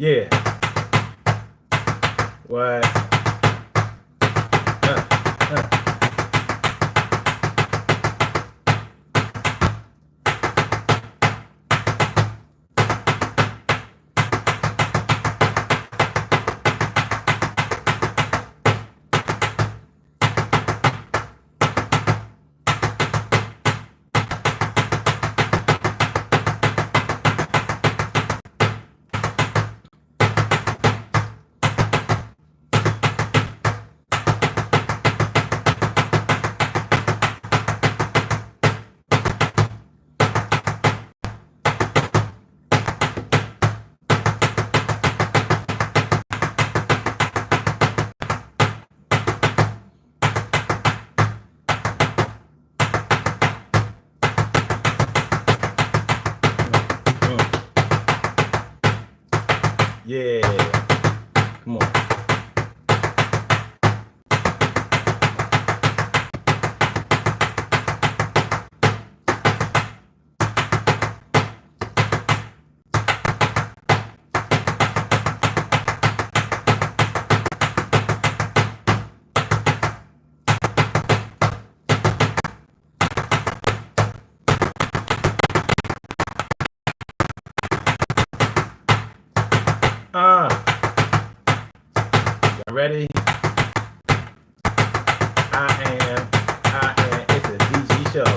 Yeah. What? Yeah. Come on. Y'all ready? I am. It's a DG show.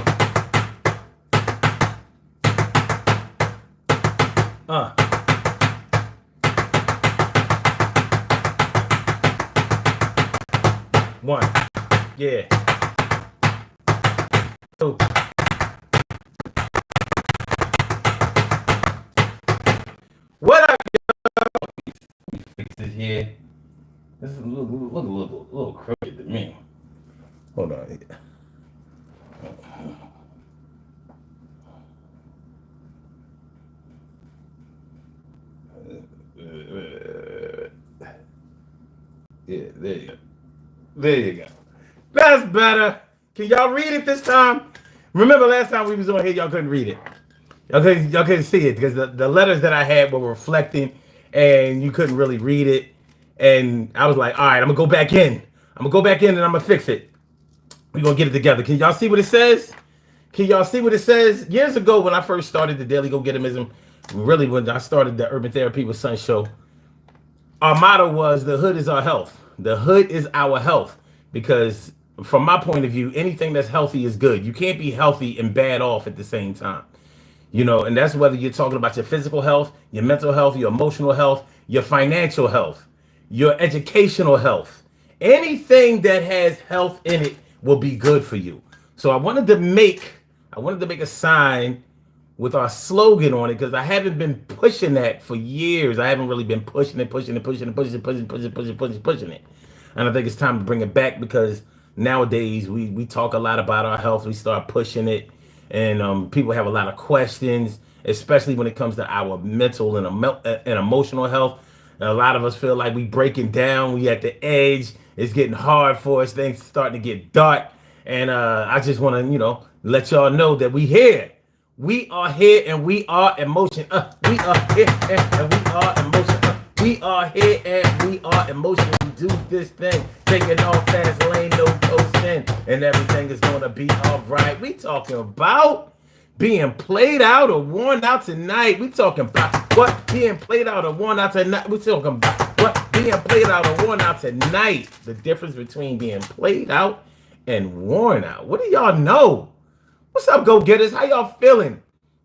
One. Yeah. Two. What up, y'all? Let me fix this here. This is a little crooked to me. Hold on. Yeah, there you go. There you go. That's better. Can y'all read it this time? Remember last time we was on here, y'all couldn't read it. Y'all couldn't see it because the letters that I had were reflecting and you couldn't really read it. And I was like, all right, I'm going to go back in. I'm going to go back in and I'm going to fix it. We're going to get it together. Can y'all see what it says? Can y'all see what it says? Years ago when I first started the Daily Go Getimism, really when I started the Urban Therapy with Sun show, our motto was the hood is our health. The hood is our health. Because from my point of view, anything that's healthy is good. You can't be healthy and bad off at the same time. You know, and that's whether you're talking about your physical health, your mental health, your emotional health, your financial health, your educational health. Anything that has health in it will be good for you. So I wanted to make a sign with our slogan on it because I haven't been pushing that for years. I haven't really been pushing it. And I think it's time to bring it back because nowadays we talk a lot about our health. We start pushing it. And people have a lot of questions, especially when it comes to our mental and emotional health. And a lot of us feel like we breaking down. We at the edge. It's getting hard for us. Things starting to get dark. And I just want to, let y'all know that we here. We are here and we are emotion. We are here and we are emotion. We are here and we are emotion. We do this thing. Take it off fast lane, no coasting. And everything is going to be all right. We talking about being played out or worn out tonight. We talking about what being played out or worn out tonight. We talking about what being played out or worn out tonight. The difference between being played out and worn out. What do y'all know? What's up, go-getters? How y'all feeling?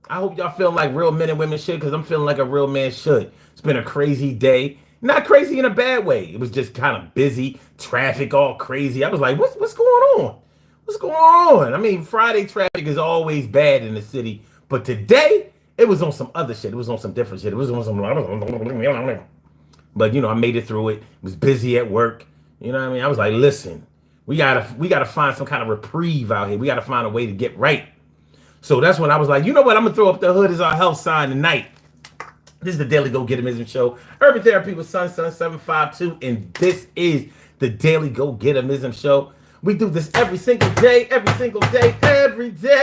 I hope y'all feeling like real men and women should, because I'm feeling like a real man should. It's been a crazy day. Not crazy in a bad way. It was just kind of busy, traffic all crazy. I was like, what's going on? What's going on? I mean, Friday traffic is always bad in the city, but today it was on some other shit. It was on some different shit. It was on some, but I made it through it. It was busy at work. You know what I mean? I was like, listen, we gotta find some kind of reprieve out here. We gotta find a way to get right. So that's when I was like, you know what? I'm gonna throw up the hood as our health sign tonight. This is the Daily Go Getimism Show. Urban Therapy with Sun 752, and this is the Daily Go Getimism Show. We do this every single day, every single day, every day.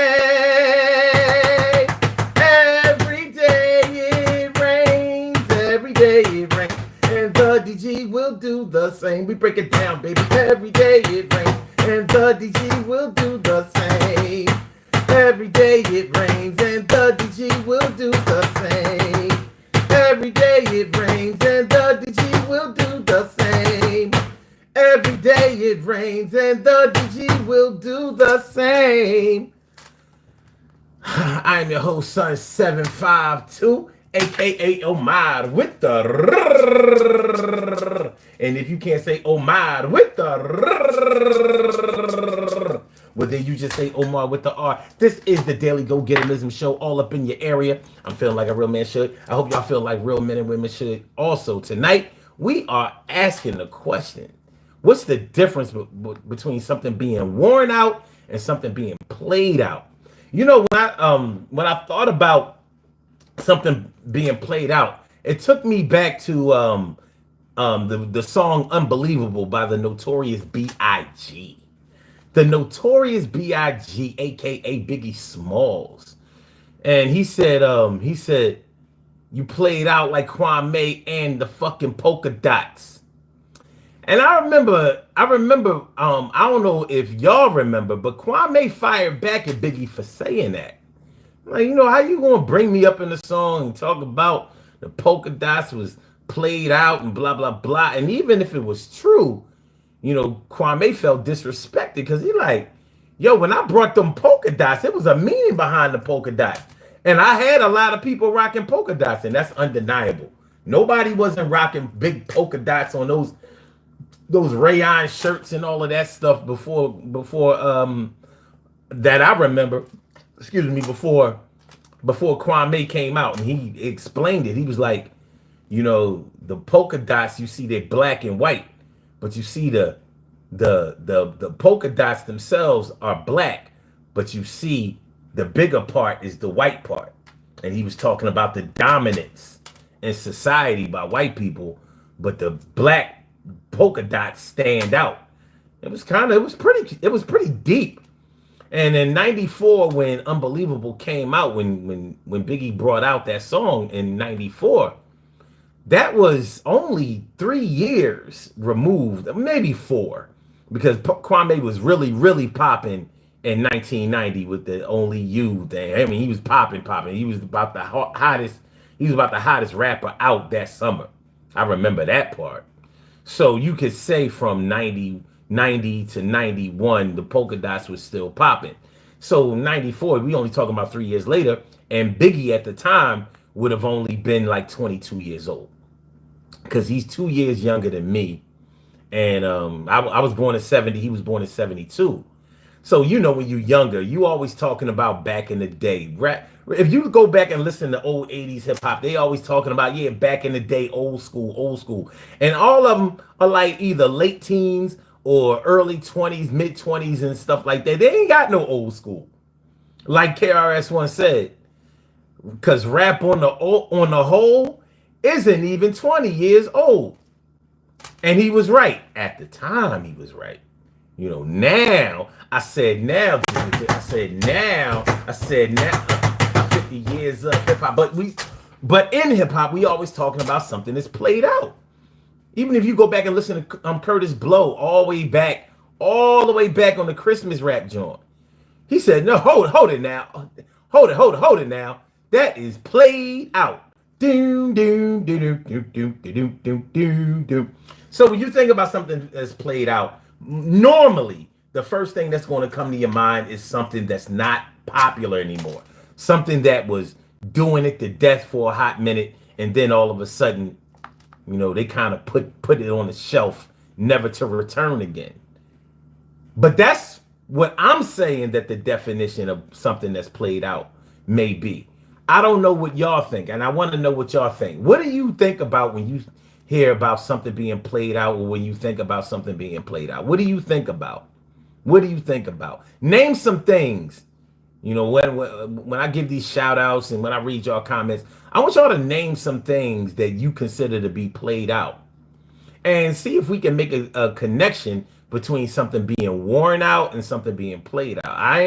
Every day it rains, every day it DG will do the same. We break it down, baby. Every day it rains, and the DG will do the same. Every day it rains, and the DG will do the same. Every day it rains, and the DG will do the same. Every day it rains, and the DG will do the same. I am your host, Son 752, aka Omar with the and if you can't say Omar with the well, then you just say Omar with the R. This is the Daily Go-Getterism Show, all up in your area. I'm feeling like a real man should. I hope y'all feel like real men and women should. Also, tonight, we are asking the question, what's the difference between something being worn out and something being played out? You know, when I thought about something being played out, it took me back to the song "Unbelievable" by the Notorious B.I.G. The Notorious B.I.G., aka Biggie Smalls, and he said, "You played out like Kwame and the fucking polka dots." And I remember, I don't know if y'all remember, but Kwame fired back at Biggie for saying that. Like, you know, how you gonna bring me up in the song and talk about the polka dots was played out and blah, blah, blah. And even if it was true, you know, Kwame felt disrespected because he like, yo, when I brought them polka dots, it was a meaning behind the polka dots. And I had a lot of people rocking polka dots, and that's undeniable. Nobody wasn't rocking big polka dots on those rayon shirts and all of that stuff before that I remember, before Kwame came out, and he explained it. He was like, you know, the polka dots, you see they're black and white, but you see the polka dots themselves are black, but you see the bigger part is the white part. And he was talking about the dominance in society by white people, but the black polka dots stand out. It was pretty deep. And in '94, when Unbelievable came out, when Biggie brought out that song in '94, that was only 3 years removed, maybe 4, because Kwame was really, really popping in 1990 with the Only You thing. I mean, he was popping. He was about the hottest. He was about the hottest rapper out that summer. I remember that part. So you could say from 90 to 91, the polka dots was still popping. So 94, we only talking about 3 years later, and Biggie at the time would have only been like 22 years old, because he's 2 years younger than me. And I was born in 70, he was born in 72. So, you know, when you're younger, you always talking about back in the day. If you go back and listen to old 80s hip hop, they always talking about, yeah, back in the day, old school. And all of them are like either late teens or early 20s, mid 20s and stuff like that. They ain't got no old school. Like KRS once said, because rap on the whole isn't even 20 years old. And he was right. At the time, he was right. You know, now, I said now, 50 years of hip hop. But in hip hop, we always talking about something that's played out. Even if you go back and listen to Curtis Blow all the way back on the Christmas rap joint, he said, "No, hold it now, hold it now. That is played out." Doom, doom, doom, doom, doom, doom, doom, doom, doom. So when you think about something that's played out, normally the first thing that's going to come to your mind is something that's not popular anymore, something that was doing it to death for a hot minute, and then all of a sudden, you know, they kind of put it on the shelf, never to return again. But that's what I'm saying, that the definition of something that's played out may be. I don't know what y'all think, and I want to know what y'all think. What do you think about when you hear about something being played out, or when you think about something being played out? What do you think about? What do you think about? Name some things. You know, when I give these shout outs and when I read y'all comments, I want y'all to name some things that you consider to be played out, and see if we can make a connection between something being worn out and something being played out. I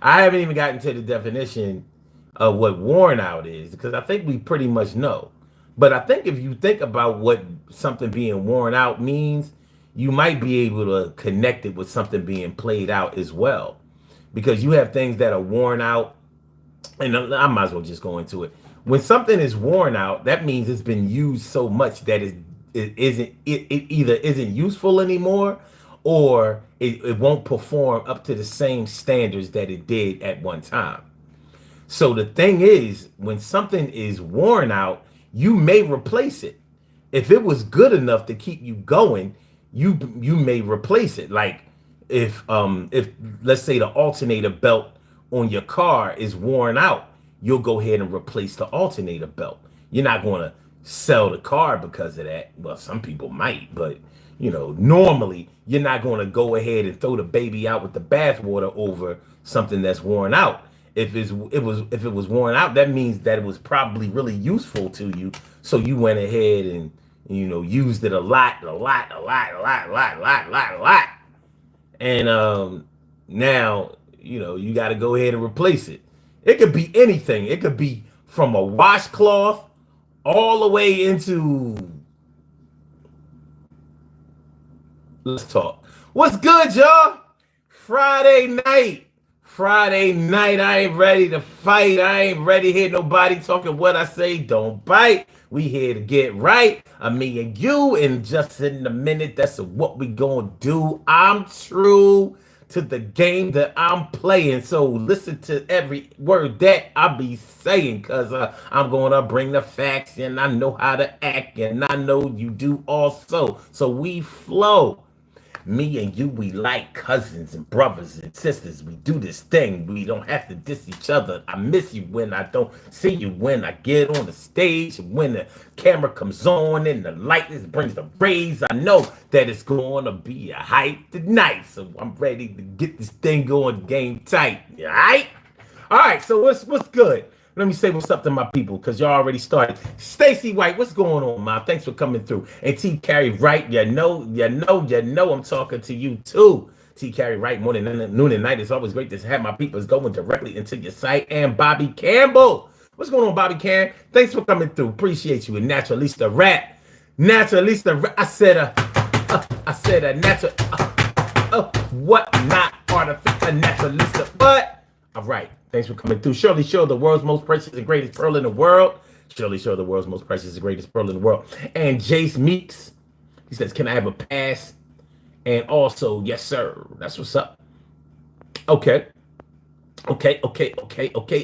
haven't even gotten to the definition of what worn out is, because I think we pretty much know. But I think if you think about what something being worn out means, you might be able to connect it with something being played out as well. Because you have things that are worn out, and I might as well just go into it. When something is worn out, that means it's been used so much that it either isn't useful anymore, or it won't perform up to the same standards that it did at one time. So the thing is, when something is worn out, you may replace it. If it was good enough to keep you going, you may replace it. Like if let's say the alternator belt on your car is worn out, you'll go ahead and replace the alternator belt. You're not going to sell the car because of that. Well, some people might, but normally you're not going to go ahead and throw the baby out with the bathwater over something that's worn out. If it was worn out, that means that it was probably really useful to you. So you went ahead and used it a lot. And now you got to go ahead and replace it. It could be anything. It could be from a washcloth all the way into. Let's talk. What's good, y'all? Friday night. I ain't ready to fight. I ain't ready to hear nobody talking what I say. Don't bite. We here to get right. Me and you. And just in a minute, that's what we gonna do. I'm true to the game that I'm playing. So listen to every word that I be saying, because I'm gonna bring the facts, and I know how to act, and I know you do also. So we flow. Me and you, we like cousins and brothers and sisters. We do this thing. We don't have to diss each other. I miss you when I don't see you, when I get on the stage, when the camera comes on and the light brings the rays. I know that it's going to be a hype tonight. So I'm ready to get this thing going, game tight. All right? All right, so what's good? Let me say what's up to my people, because y'all already started. Stacy White, what's going on, man? Thanks for coming through. And T. Carey Wright, you know I'm talking to you too. T. Carey Wright, morning, noon, and night. It's always great to have my people going directly into your site. And Bobby Campbell. What's going on, Bobby Cam? Thanks for coming through. Appreciate you. And Naturalista Rap. I said a natural, what not artificial, naturalista, but all right. Thanks for coming through. Shirley Show, the world's most precious and greatest pearl in the world. Shirley Show, the world's most precious and greatest pearl in the world. And Jace Meeks, he says, can I have a pass? And also, yes, sir. That's what's up. Okay.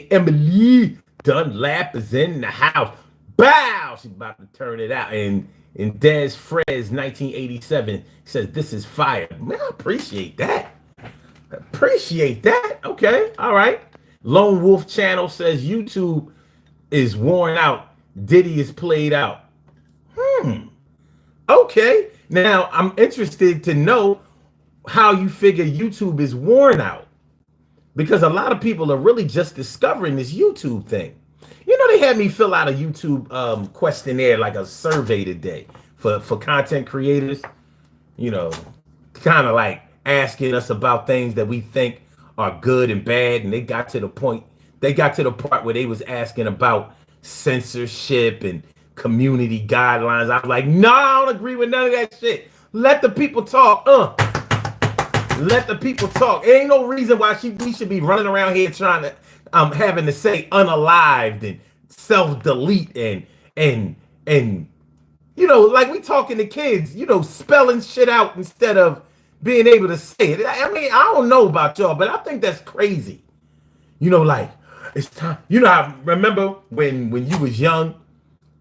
Emily Dunlap is in the house. Bow! She's about to turn it out. And Des Frez, 1987, says, this is fire. Man, I appreciate that. Okay. All right. Lone Wolf Channel says YouTube is worn out. Diddy is played out. Okay. Now, I'm interested to know how you figure YouTube is worn out, because a lot of people are really just discovering this YouTube thing. They had me fill out a YouTube questionnaire, like a survey today for content creators, kind of like asking us about things that we think are good and bad. And they got to the part where they was asking about censorship and community guidelines. I was like, no, I don't agree with none of that shit. Let the people talk. Let the people talk. There ain't no reason why we should be running around here trying to having to say unalived and self-delete and like we talking to kids, spelling shit out instead of being able to say it. I mean, I don't know about y'all, but I think that's crazy. Like, it's time. I remember when you was young,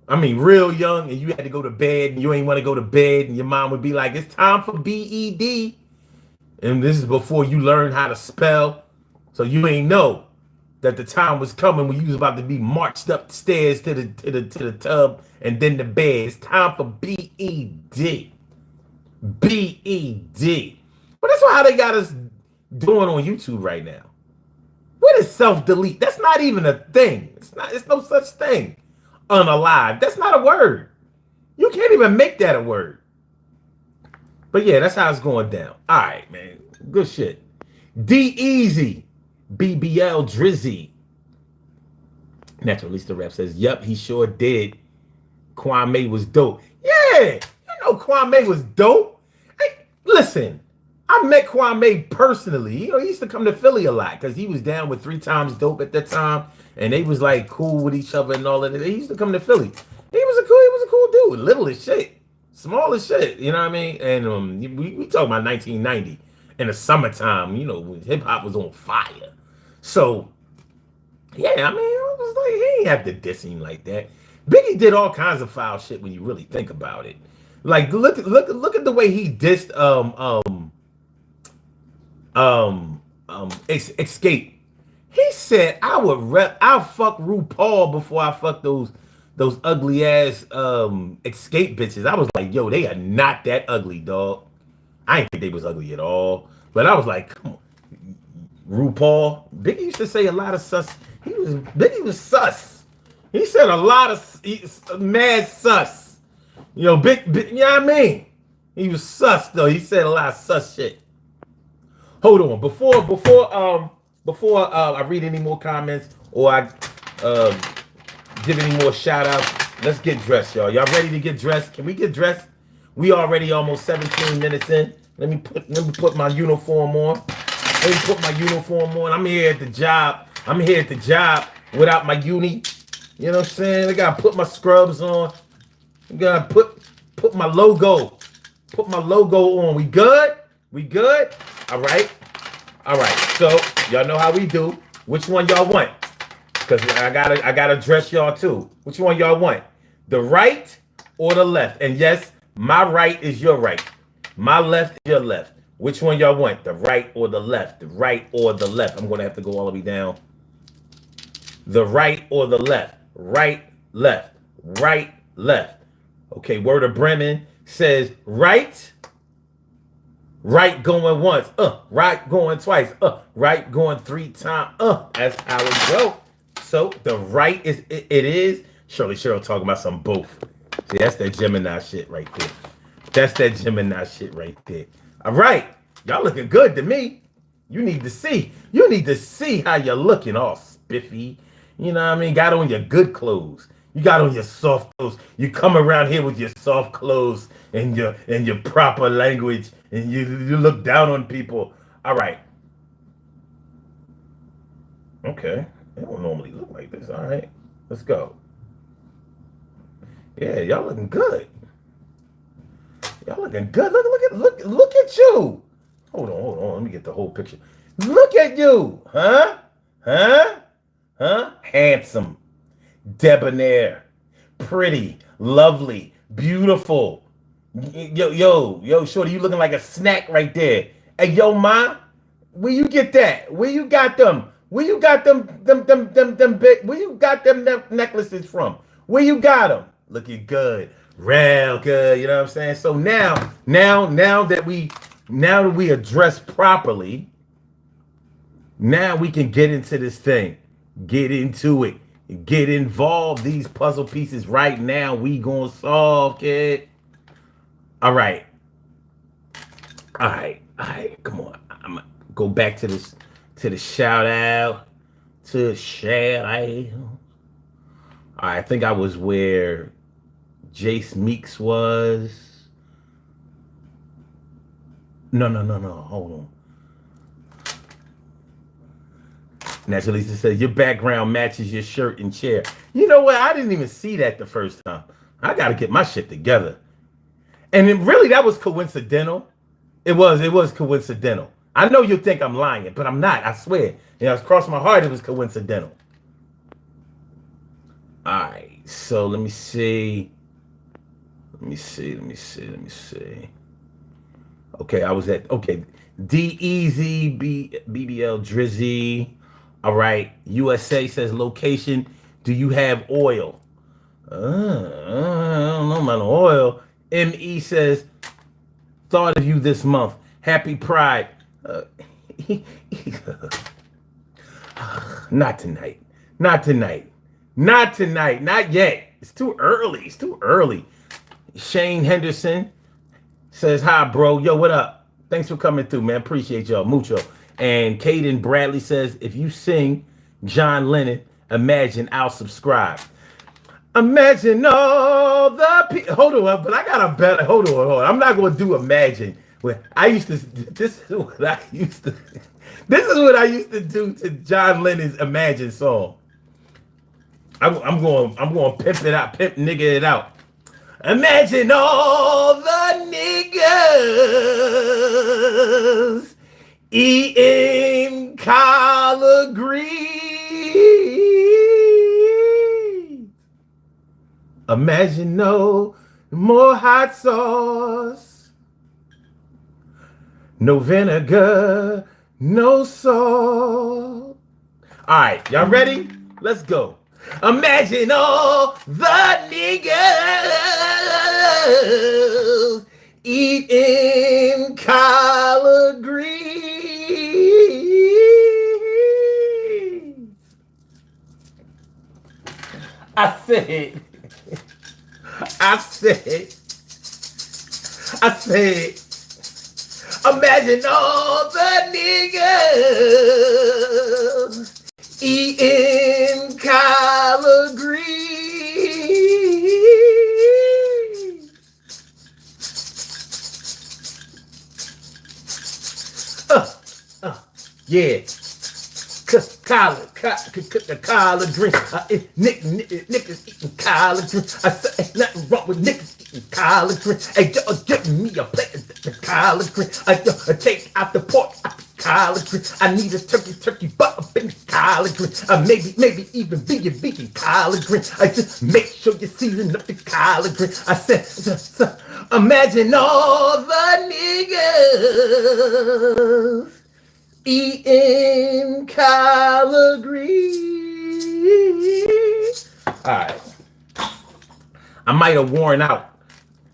I mean, real young, and you had to go to bed, and you ain't want to go to bed, and your mom would be like, it's time for BED. And this is before you learned how to spell. So you ain't know that the time was coming when you was about to be marched upstairs to the tub and then the bed. It's time for BED. BED. But that's how they got us doing on YouTube right now. What is self-delete? That's not even a thing. It's no such thing. Unalive. That's not a word. You can't even make that a word. But yeah, that's how it's going down. All right, man. Good shit. D-Easy. BBL Drizzy. Naturalista Rap says, yep, he sure did. Kwame was dope. Yeah, you know Kwame was dope. Hey, listen, I met Kwame personally. You know, he used to come to Philly a lot because he was down with 3 Times Dope at that time, and they was like cool with each other and all of that. He used to come to Philly. He was a cool dude, little as shit, small as shit. You know what I mean? And we talking about 1990 in the summertime. You know, when hip hop was on fire. So yeah, I mean, I was like, he ain't have to diss him like that. Biggie did all kinds of foul shit when you really think about it. Like, look at the way he dissed Escape. He said, I'll fuck RuPaul before I fuck those ugly ass Escape bitches. I was like, yo, they are not that ugly, dog. I didn't think they was ugly at all. But I was like, come on, RuPaul. Biggie used to say a lot of sus. Biggie was sus. He said a lot of mad sus. You know, big, you know what I mean? He was sus though. He said a lot of sus shit. Hold on, before I read any more comments or I give any more shout outs, let's get dressed, y'all. Y'all ready to get dressed? Can we get dressed? We already almost 17 minutes in. Let me put my uniform on. I'm here at the job. Without my uni. You know what I'm saying? I gotta put my scrubs on. I gotta put my logo. Put my logo on. We good? We good? All right. So y'all know how we do. Which one y'all want? Because I gotta dress y'all too. Which one y'all want? The right or the left? And yes, my right is your right. My left is your left. Which one y'all want? The right or the left? The right or the left? I'm gonna have to go all the way down. The right or the left? Right, left, right, left. Okay, Word of Bremen says right going once, right going twice, right going 3 times, that's how it go. So the right is, it is. Cheryl talking about some both. See, that's that Gemini shit right there. All right, y'all looking good to me. You need to see how you're looking, all spiffy. You know what I mean? Got on your good clothes. You got on your soft clothes. You come around here with your soft clothes and your proper language, and you look down on people. All right. Okay. They don't normally look like this. All right. Let's go. Yeah, y'all looking good. Y'all looking good. Look at you. Hold on. Let me get the whole picture. Look at you. Huh? Handsome, debonair, pretty, lovely, beautiful. Yo, shorty, you looking like a snack right there. Hey, yo, ma, where you get that? Where you got them? Where you got them big? Where you got them necklaces from? Where you got them? Looking good, real good. You know what I'm saying? So now that we address properly, now we can get into this thing. Get into it. Get involved. These puzzle pieces right now we gonna solve, kid. All right. Come on. I'm gonna go back to the shout out. I think I was where Jace Meeks was. No. Hold on. Naturally, Lisa says, your background matches your shirt and chair. You know what? I didn't even see that the first time. I got to get my shit together. And really, that was coincidental. It was coincidental. I know you think I'm lying, but I'm not. I swear. You know, it's crossed my heart. It was coincidental. All right. So let me see. Okay, I was at, D-Easy, BBL Drizzy. All right. USA says location. Do you have oil? I don't know about oil. ME says thought of you this month. Happy Pride. Not tonight. Not yet. It's too early. Shane Henderson says hi, bro. Yo, what up? Thanks for coming through, man. Appreciate y'all. Mucho. And Caden Bradley says, if you sing John Lennon, imagine I'll subscribe. Imagine all the people. Hold on, but I got a better. Hold on. I'm not going to do Imagine. I used to. This is what I used to. This is what I used to do to John Lennon's Imagine song. I'm going to pimp it out, pimp nigga it out. Imagine all the niggas eating collard greens. Imagine no more hot sauce, no vinegar, no salt. All right, y'all ready? Let's go. Imagine all the niggas eating collard greens. I said, imagine all the niggas eating collard greens. Yeah. Collard green. Niggas eating collard green. I said, ain't nothing wrong with niggas eating collard green. Hey, yo, give me a plate of the collard green. Take out the pork, out the collard green. I need a turkey butt up in the collard green. Maybe even vegan collard green. I just make sure you season up the collard green. I said, imagine all the niggas eating collard greens. All right. I might have worn out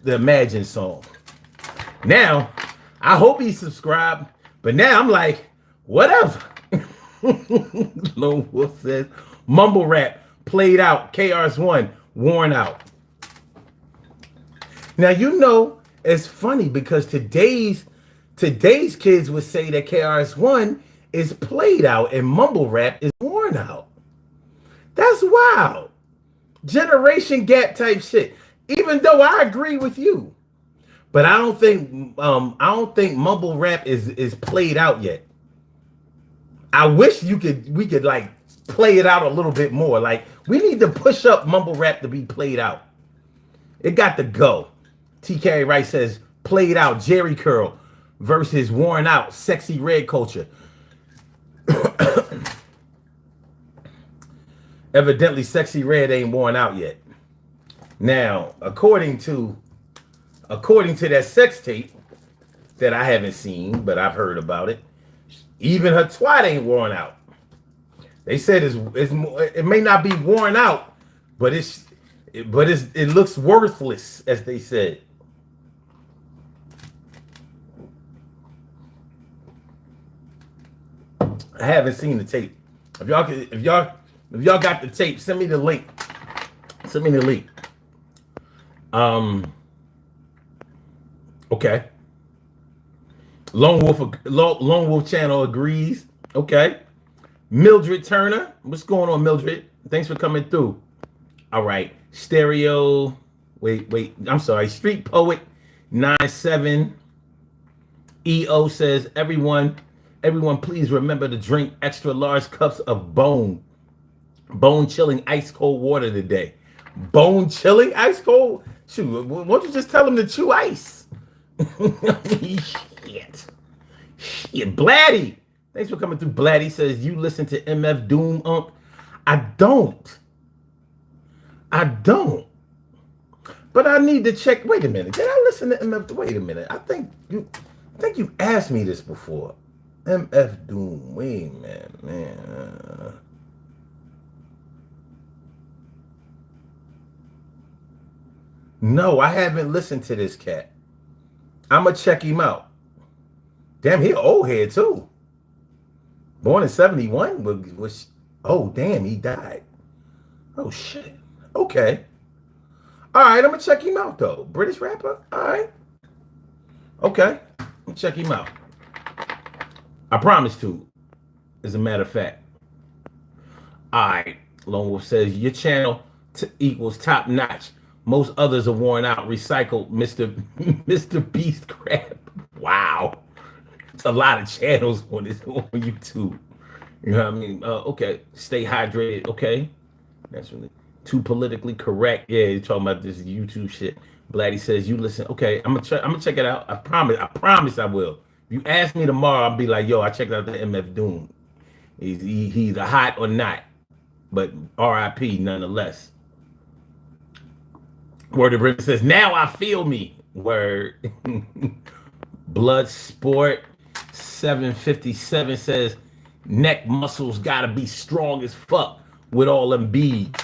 the Imagine song. Now, I hope he subscribed, but now I'm like, whatever. Lone Wolf says, mumble rap played out. KRS-One worn out. Now, you know, it's funny because today's kids would say that KRS-One is played out and mumble rap is worn out. That's wild. Generation gap type shit. Even though I agree with you, but I don't think mumble rap is played out yet. I wish we could like play it out a little bit more. Like we need to push up mumble rap to be played out. It got to go. TK Wright says played out Jerry Curl versus worn out sexy red culture. Evidently, sexy red ain't worn out yet. Now, according to that sex tape that I haven't seen, but I've heard about it, even her twat ain't worn out. They said it may not be worn out, but it looks worthless, as they said. I haven't seen the tape. If y'all got the tape, send me the link. Send me the link. Okay. Lone Wolf channel agrees. Okay. Mildred Turner. What's going on, Mildred? Thanks for coming through. All right. Stereo. Wait. I'm sorry. Street Poet 97. EO says, everyone, please remember to drink extra large cups of bone chilling ice cold water today. Bone chilling ice cold? Shoot, why don't you just tell them to chew ice? Shit. Blatty. Thanks for coming through. Blatty says, you listen to MF Doom, Unc? I don't. But I need to check. Wait a minute. Did I listen to MF? Wait a minute. I think you asked me this before. MF Doom. Wait a minute, man. No, I haven't listened to this cat. I'ma check him out. Damn, he an old head too. Born in 71. Oh, damn, he died. Oh, shit. Okay. All right, I'm gonna check him out though. British rapper. All right. Okay, I'll check him out. I promise to. As a matter of fact. All right. Lone Wolf says your channel equals top notch. Most others are worn out, recycled. Mr. Beast crap. Wow, it's a lot of channels on this on YouTube. You know what I mean? Okay, stay hydrated. Okay, that's really too politically correct. Yeah, you're talking about this YouTube shit. Blatty says you listen. Okay, I'm gonna check it out. I promise. I promise I will. If you ask me tomorrow, I'll be like, yo, I checked out the MF Doom. He's either hot or not, but R.I.P. nonetheless. Word of River says, now I feel me. Word. Blood Sport 757 says, neck muscles gotta be strong as fuck with all them beads.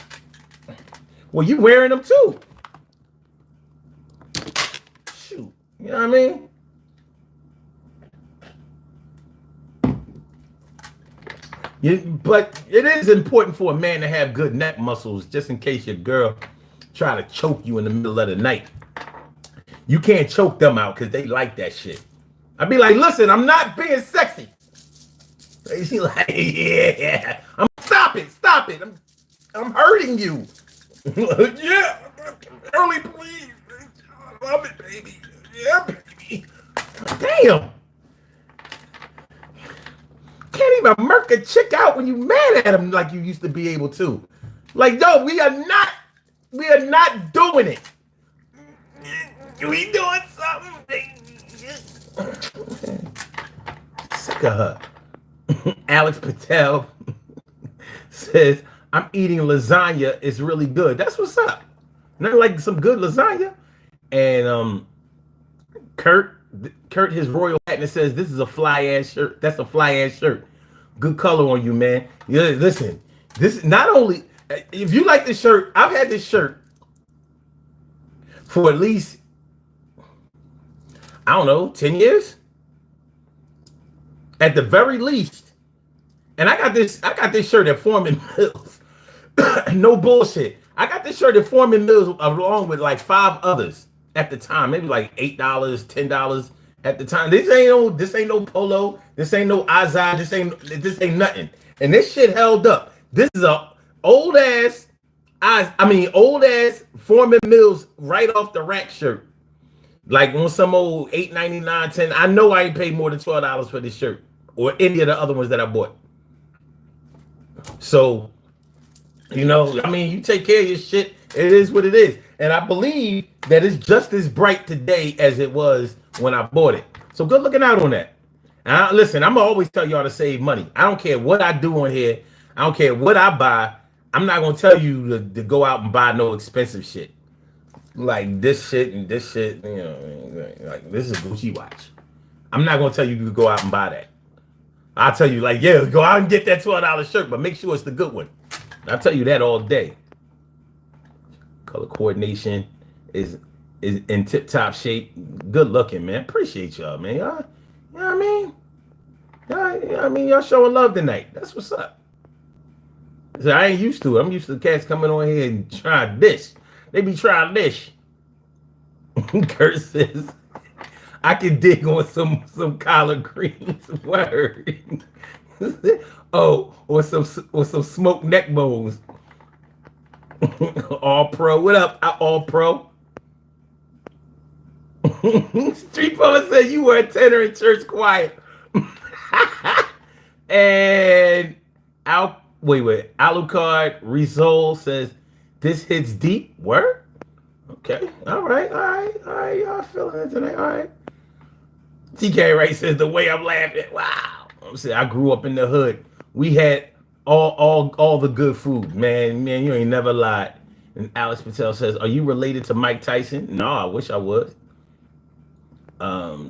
Well, you wearing them too. Shoot. You know what I mean? But it is important for a man to have good neck muscles, just in case your girl try to choke you in the middle of the night. You can't choke them out because they like that shit. I'd be like, listen, I'm not being sexy. She like, yeah. Stop it. I'm hurting you. Yeah, early please. I love it, baby. Yeah, baby. Damn. Can't even murk a chick out when you mad at him like you used to be able to. Like, no, we are not doing it. We doing something. Sick of her. Alex Patel says, I'm eating lasagna. It's really good. That's what's up. Nothing like some good lasagna. And Kurt, his royal hat, and it says, this is a fly ass shirt. That's a fly ass shirt. Good color on you, man. Yeah, listen, this not only, if you like this shirt, I've had this shirt for at least, I don't know, 10 years? At the very least. And I got this shirt at Foreman Mills. No bullshit. I got this shirt at Foreman Mills along with like 5 others at the time, maybe like $8, $10 at the time. This ain't no polo. This ain't no Azad. This ain't nothing. And this shit held up. This is a old ass Foreman Mills right off the rack shirt. Like on some old $8.99, $10. I know I ain't paid more than $12 for this shirt or any of the other ones that I bought. So, you know, I mean, you take care of your shit. It is what it is. And I believe that it's just as bright today as it was when I bought it. So good looking out on that. And listen, I'm going to always tell y'all to save money. I don't care what I do on here. I don't care what I buy. I'm not going to tell you to go out and buy no expensive shit. Like this shit and this shit, you know, like this is a Gucci watch. I'm not going to tell you to go out and buy that. I'll tell you, like, yeah, go out and get that $12 shirt, but make sure it's the good one. I'll tell you that all day. Color coordination is in tip-top shape. Good looking, man. Appreciate y'all, man. Y'all, you know what I mean? Y'all showing love tonight. That's what's up. So I ain't used to it. I'm used to the cats coming on here and trying this. They be trying this. Kurt says, I can dig on some collard greens. Word. Oh, or some smoked neck bones. All pro. What up, all pro? Street Poet said you were a tenor in church choir. And Alucard Rizol says this hits deep. Word? Okay. All right. Y'all feeling it tonight. All right. TK Ray says the way I'm laughing. Wow. I'm saying I grew up in the hood. We had all the good food, man. Man, you ain't never lied. And Alex Patel says, are you related to Mike Tyson? No, I wish I was.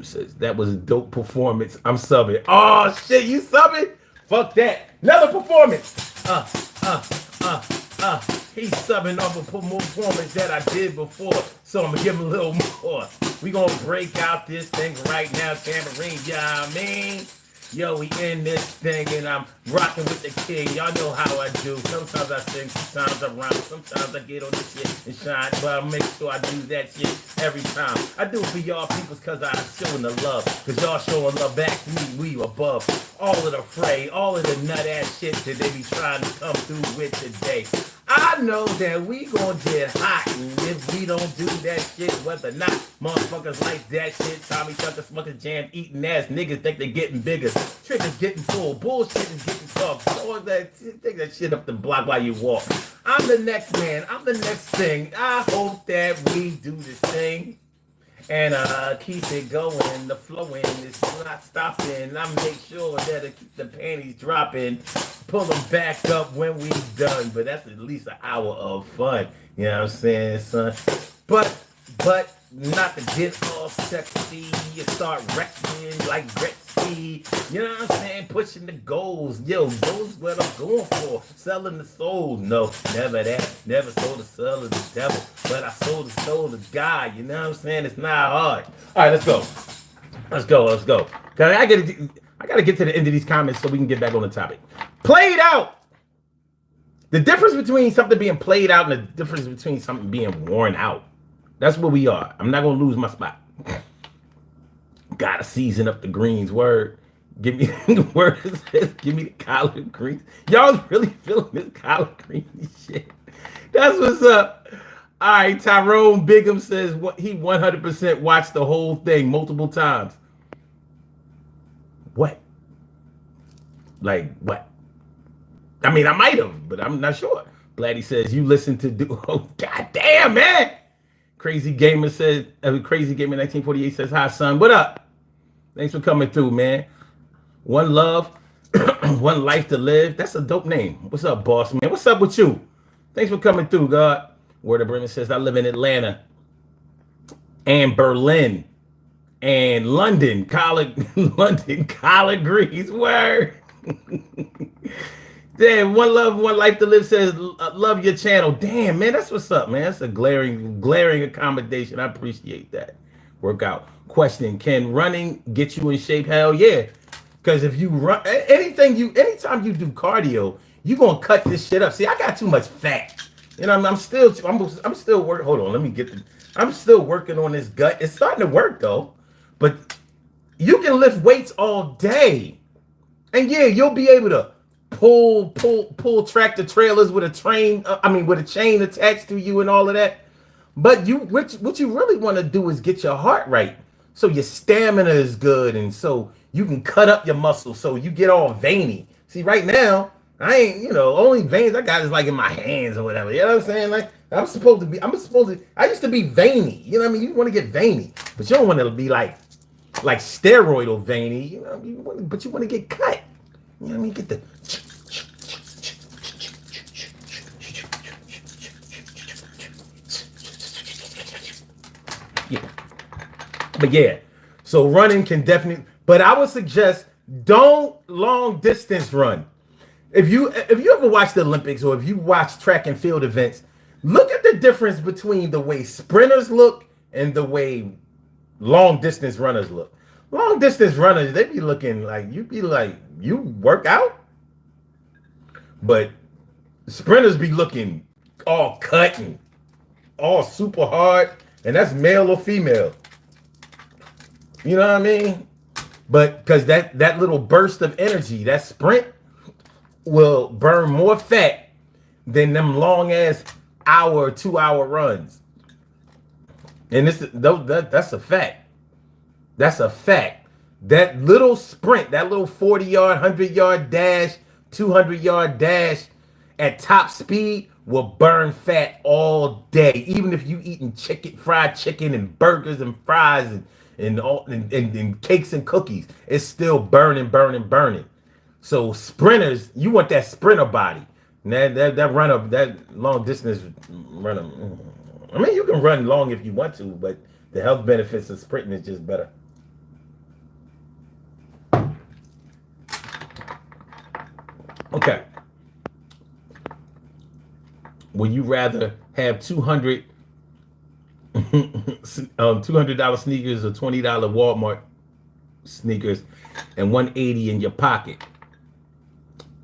Says that was a dope performance. I'm subbing. Oh shit, you subbing? Fuck that. Another performance. He's subbing off a performance that I did before. So I'm gonna give him a little more. We gonna break out this thing right now, Tambourine. Yeah, I mean. Yo, we in this thing and I'm rocking with the king. Y'all know how I do. Sometimes I sing, sometimes I rhyme, sometimes I get on this shit and shine. But I make sure I do that shit every time. I do it for y'all peoples cause I'm showing the love. Cause y'all showing love back to me, we above. All of the fray, all of the nut ass shit that they be trying to come through with today. I know that we gonna get hot, and if we don't do that shit, whether or not motherfuckers like that shit, Tommy Tucker smoking jam, eating ass niggas think they're getting bigger, triggers getting full, bullshit is getting tough. Take that shit up the block while you walk. I'm the next man. I'm the next thing. I hope that we do this thing. And keep it going, the flowing is not stopping. I make sure that I keep the panties dropping, pull them back up when we done. But that's at least an hour of fun. You know what I'm saying, son? But not to get all sexy. You start wrecking like Gretzky. You know what I'm saying? Pushing the goals. Yo, those what I'm going for. Selling the soul. No, never that. Never sold the soul of the devil. But I sold the soul of God. You know what I'm saying? It's not hard. All right, let's go. Let's go. Cause I gotta get to the end of these comments so we can get back on the topic. Played out. The difference between something being played out and the difference between something being worn out. That's where we are. I'm not gonna lose my spot. Gotta season up the greens. Word. Give me the word says, give me the collard greens. Y'all really feeling this collard green shit. That's what's up. All right, Tyrone Bigham says he 100% watched the whole thing multiple times. What? Like what? I mean, I might have, but I'm not sure. Blatty says you listen to do. Oh, goddamn, man. Crazy Gamer says, Crazy Gamer 1948 says, hi, son. What up? Thanks for coming through, man. One love, one life to live. That's a dope name. What's up, boss, man? What's up with you? Thanks for coming through, God. Word of Bremen says, I live in Atlanta and Berlin and London, collard greens. Word. Damn, one love, one life to live says, love your channel. Damn, man, that's what's up, man. That's a glaring accommodation. I appreciate that. Workout. Question, can running get you in shape? Hell yeah. Because if you run, anytime you do cardio, you're going to cut this shit up. See, I got too much fat. You know, I'm still working. Hold on, let me get I'm still working on this gut. It's starting to work, though. But you can lift weights all day. And yeah, you'll be able to pull tractor trailers with a chain attached to you and all of that. But what you really want to do is get your heart right, so your stamina is good, and so you can cut up your muscles, so you get all veiny. See, right now I ain't, only veins I got is like in my hands or whatever. You know what I'm saying? Like I used to be veiny. You know what I mean? You want to get veiny, but you don't want to be like steroidal veiny. You know, but you want to get cut. You know what I mean? Get the. Yeah. But yeah, so running can definitely, but I would suggest don't long distance run. If you ever watch the Olympics or if you watch track and field events, look at the difference between the way sprinters look and the way long distance runners look. Long distance runners, they be looking like, you work out, but sprinters be looking all cut and all super hard, and that's male or female. You know what I mean? But because that little burst of energy, that sprint will burn more fat than them long ass hour or 2 hour runs. And that's a fact. That's a fact. That little sprint, that little 40-yard, 100-yard dash, 200-yard dash at top speed will burn fat all day. Even if you eating fried chicken and burgers and fries and cakes and cookies, it's still burning. So sprinters, you want that sprinter body. That long distance runner. I mean, you can run long if you want to, but the health benefits of sprinting is just better. Okay. Would you rather have $200 sneakers or $20 Walmart sneakers and $180 in your pocket?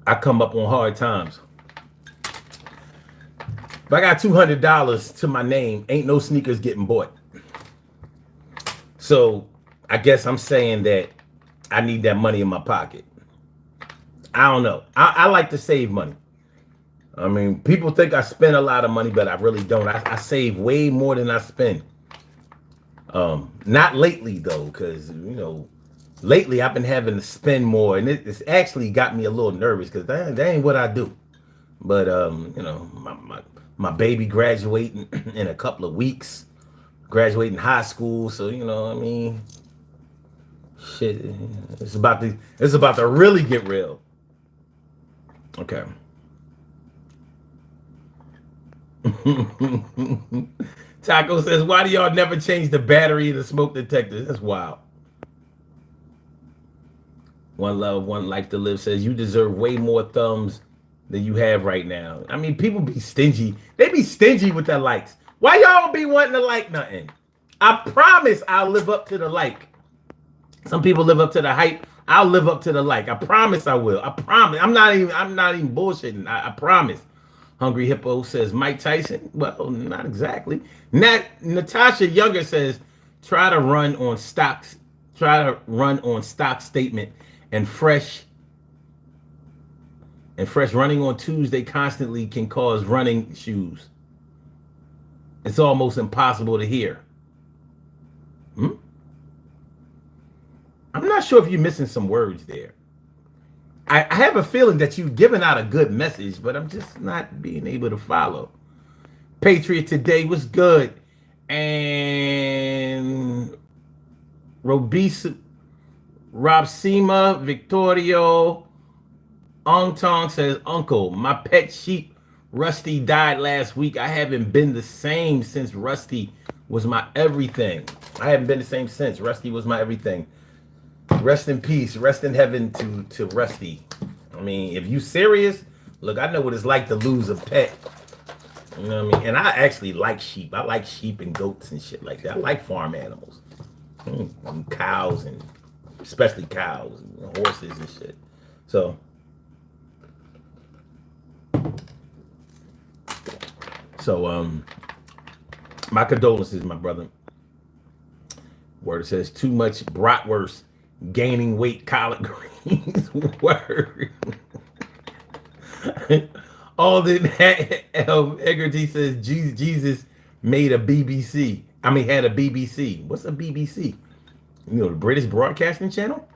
I come up on hard times. If I got $200 to my name, ain't no sneakers getting bought. So I guess I'm saying that I need that money in my pocket. I don't know. I like to save money. I mean, people think I spend a lot of money, but I really don't. I save way more than I spend. Not lately though, because lately I've been having to spend more, and it's actually got me a little nervous because that ain't what I do. But my baby graduating in a couple of weeks, graduating high school, so I mean, shit, it's about to really get real. Okay. Taco says, "Why do y'all never change the battery in the smoke detectors?" That's wild. One love, one life to live says, "You deserve way more thumbs than you have right now." I mean, people be stingy. They be stingy with their likes. Why y'all don't be wanting to like nothing? I promise I'll live up to the like. Some people live up to the hype. I'll live up to the like. I promise I will. I promise. I'm not even bullshitting. I promise. Hungry Hippo says Mike Tyson. Well, not exactly. Natasha Younger says, try to run on stocks. Try to run on stock statement and fresh running on Tuesday constantly can cause running shoes. It's almost impossible to hear. I'm not sure if you're missing some words there. I have a feeling that you've given out a good message, but I'm just not being able to follow. Patriot Today was good. And Robsima Victorio Ongtong says, "Uncle, my pet sheep Rusty died last week. I haven't been the same since Rusty was my everything. I haven't been the same since. Rusty was my everything. Rest in peace. Rest in heaven to Rusty." I mean, if you serious, look, I know what it's like to lose a pet. You know what I mean? And I actually like sheep. I like sheep and goats and shit like that. I like farm animals. And cows, and especially cows and horses and shit. So my condolences, my brother. Word says too much bratwurst, gaining weight, collard greens. Word. Alden Egerty says Jesus made a BBC. I mean, had a BBC. What's a BBC? The British Broadcasting Channel?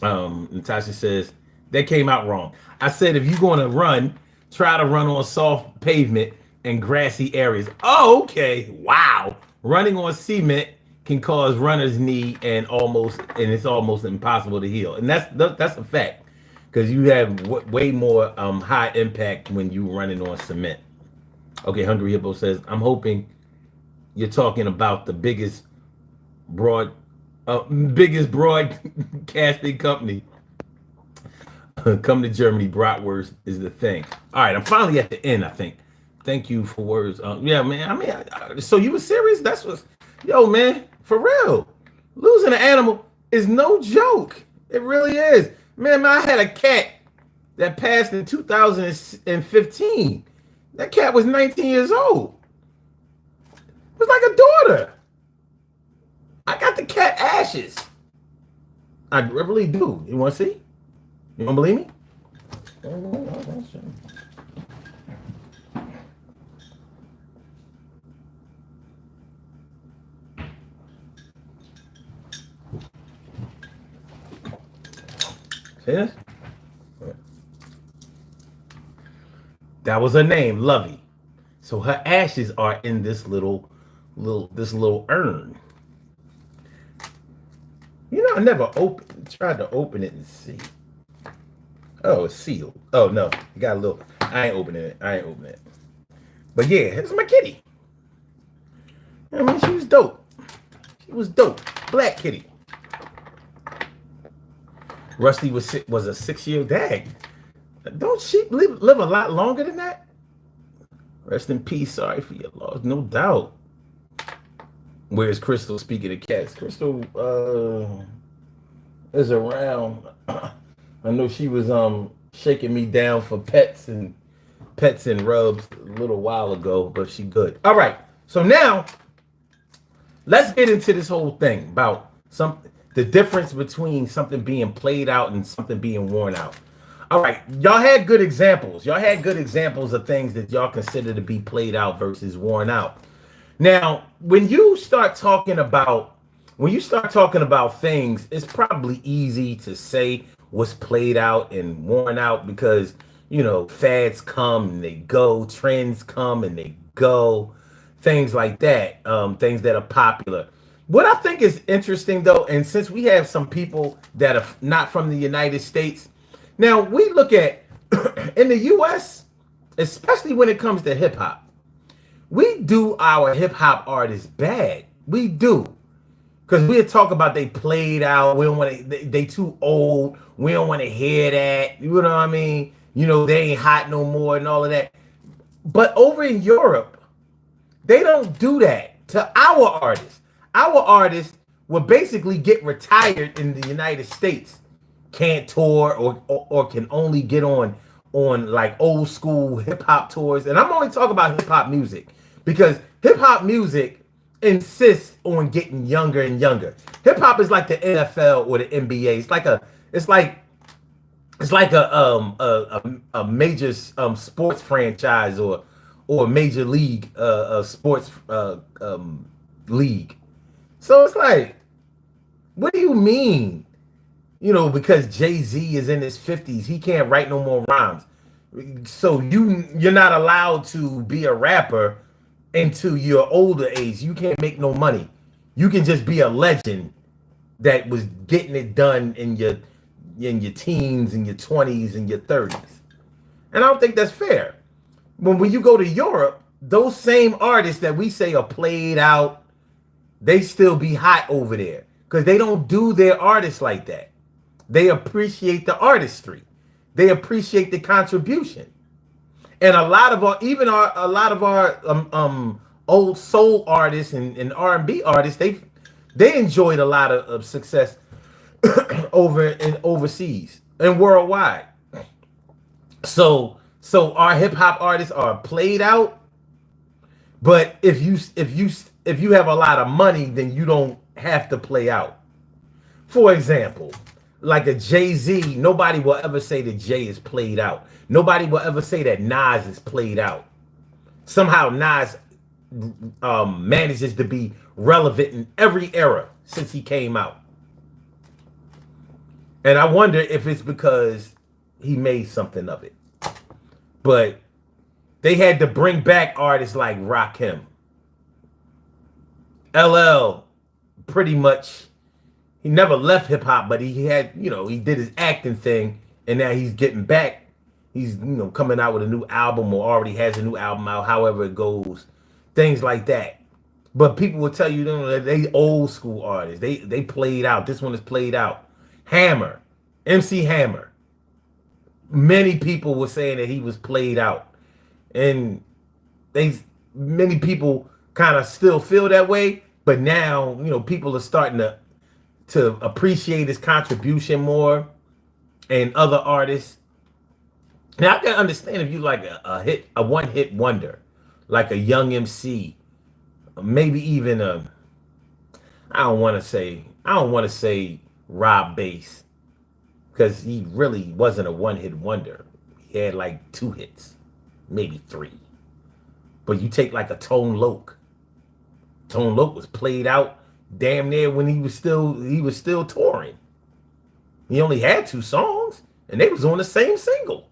Natasha says, that came out wrong. I said, if you're going to run, try to run on soft pavement and grassy areas. Oh, okay. Wow. Running on cement can cause runner's knee and it's almost impossible to heal. And that's a fact, because you have way more high impact when you running on cement. Okay, Hungry Hippo says, I'm hoping you're talking about the biggest broadcasting company. Come to Germany, bratwurst is the thing. All right, I'm finally at the end, I think. Thank you for words. Yeah, man. I mean, so you were serious? That's what, yo, man, for real. Losing an animal is no joke. It really is. Man, I had a cat that passed in 2015. That cat was 19 years old. It was like a daughter. I got the cat ashes. I really do. You want to see? You don't believe me? See this? That was her name, Lovey. So her ashes are in this little urn. I never tried to open it and see. Oh, it's sealed. Oh no, you got a little. I ain't opening it. But yeah, it's my kitty. I mean, she was dope. Black kitty. Rusty was a 6-year dag. Don't sheep live a lot longer than that? Rest in peace. Sorry for your loss. No doubt. Where's Crystal? Speaking of cats, Crystal is around. I know she was shaking me down for pets and rubs a little while ago, but she good. All right. So now let's get into this whole thing about the difference between something being played out and something being worn out. All right, y'all had good examples. Y'all had good examples of things that y'all consider to be played out versus worn out. Now, when you start talking about things, it's probably easy to say what's played out and worn out because fads come and they go, trends come and they go, things like that, things that are popular. What I think is interesting though, and since we have some people that are not from the United States, now we look at in the US, especially when it comes to hip hop, we do our hip hop artists bad. We do. Because we talk about they played out. We don't want to, they too old. We don't want to hear that. You know what I mean? They ain't hot no more and all of that. But over in Europe, they don't do that to our artists. Our artists will basically get retired in the United States, can't tour or can only get on like old school hip hop tours. And I'm only talking about hip hop music because hip hop music insists on getting younger and younger. Hip hop is like the NFL or the NBA. It's like a major sports franchise or major league sports league. So it's like, what do you mean? Because Jay-Z is in his 50s, he can't write no more rhymes. So you're not allowed to be a rapper into your older age. You can't make no money. You can just be a legend that was getting it done in your teens and your 20s and your 30s. And I don't think that's fair. When you go to Europe, those same artists that we say are played out, they still be hot over there because they don't do their artists like that. They appreciate the artistry. They appreciate the contribution. And a lot of our old soul artists and R&B artists, they enjoyed a lot of success overseas and worldwide. So our hip hop artists are played out, but if you have a lot of money, then you don't have to play out. For example, like a Jay-Z, nobody will ever say that Jay is played out. Nobody will ever say that Nas is played out. Somehow Nas manages to be relevant in every era since he came out. And I wonder if it's because he made something of it. But they had to bring back artists like Rakim. LL pretty much, he never left hip hop, but he had, he did his acting thing, and now he's getting back. He's, coming out with a new album or already has a new album out, however it goes, things like that. But people will tell you, they old school artists. They played out. This one is played out. Hammer, MC Hammer. Many people were saying that he was played out, and many people kind of still feel that way. But now, people are starting to appreciate his contribution more, and other artists. Now I can understand if you like a one-hit wonder, like a Young MC, maybe even I don't want to say Rob Bass, because he really wasn't a one-hit wonder. He had like 2 hits, maybe 3. But you take like a Tone Loc. Tone Loc was played out damn near when he was still touring. He only had 2 songs, and they was on the same single.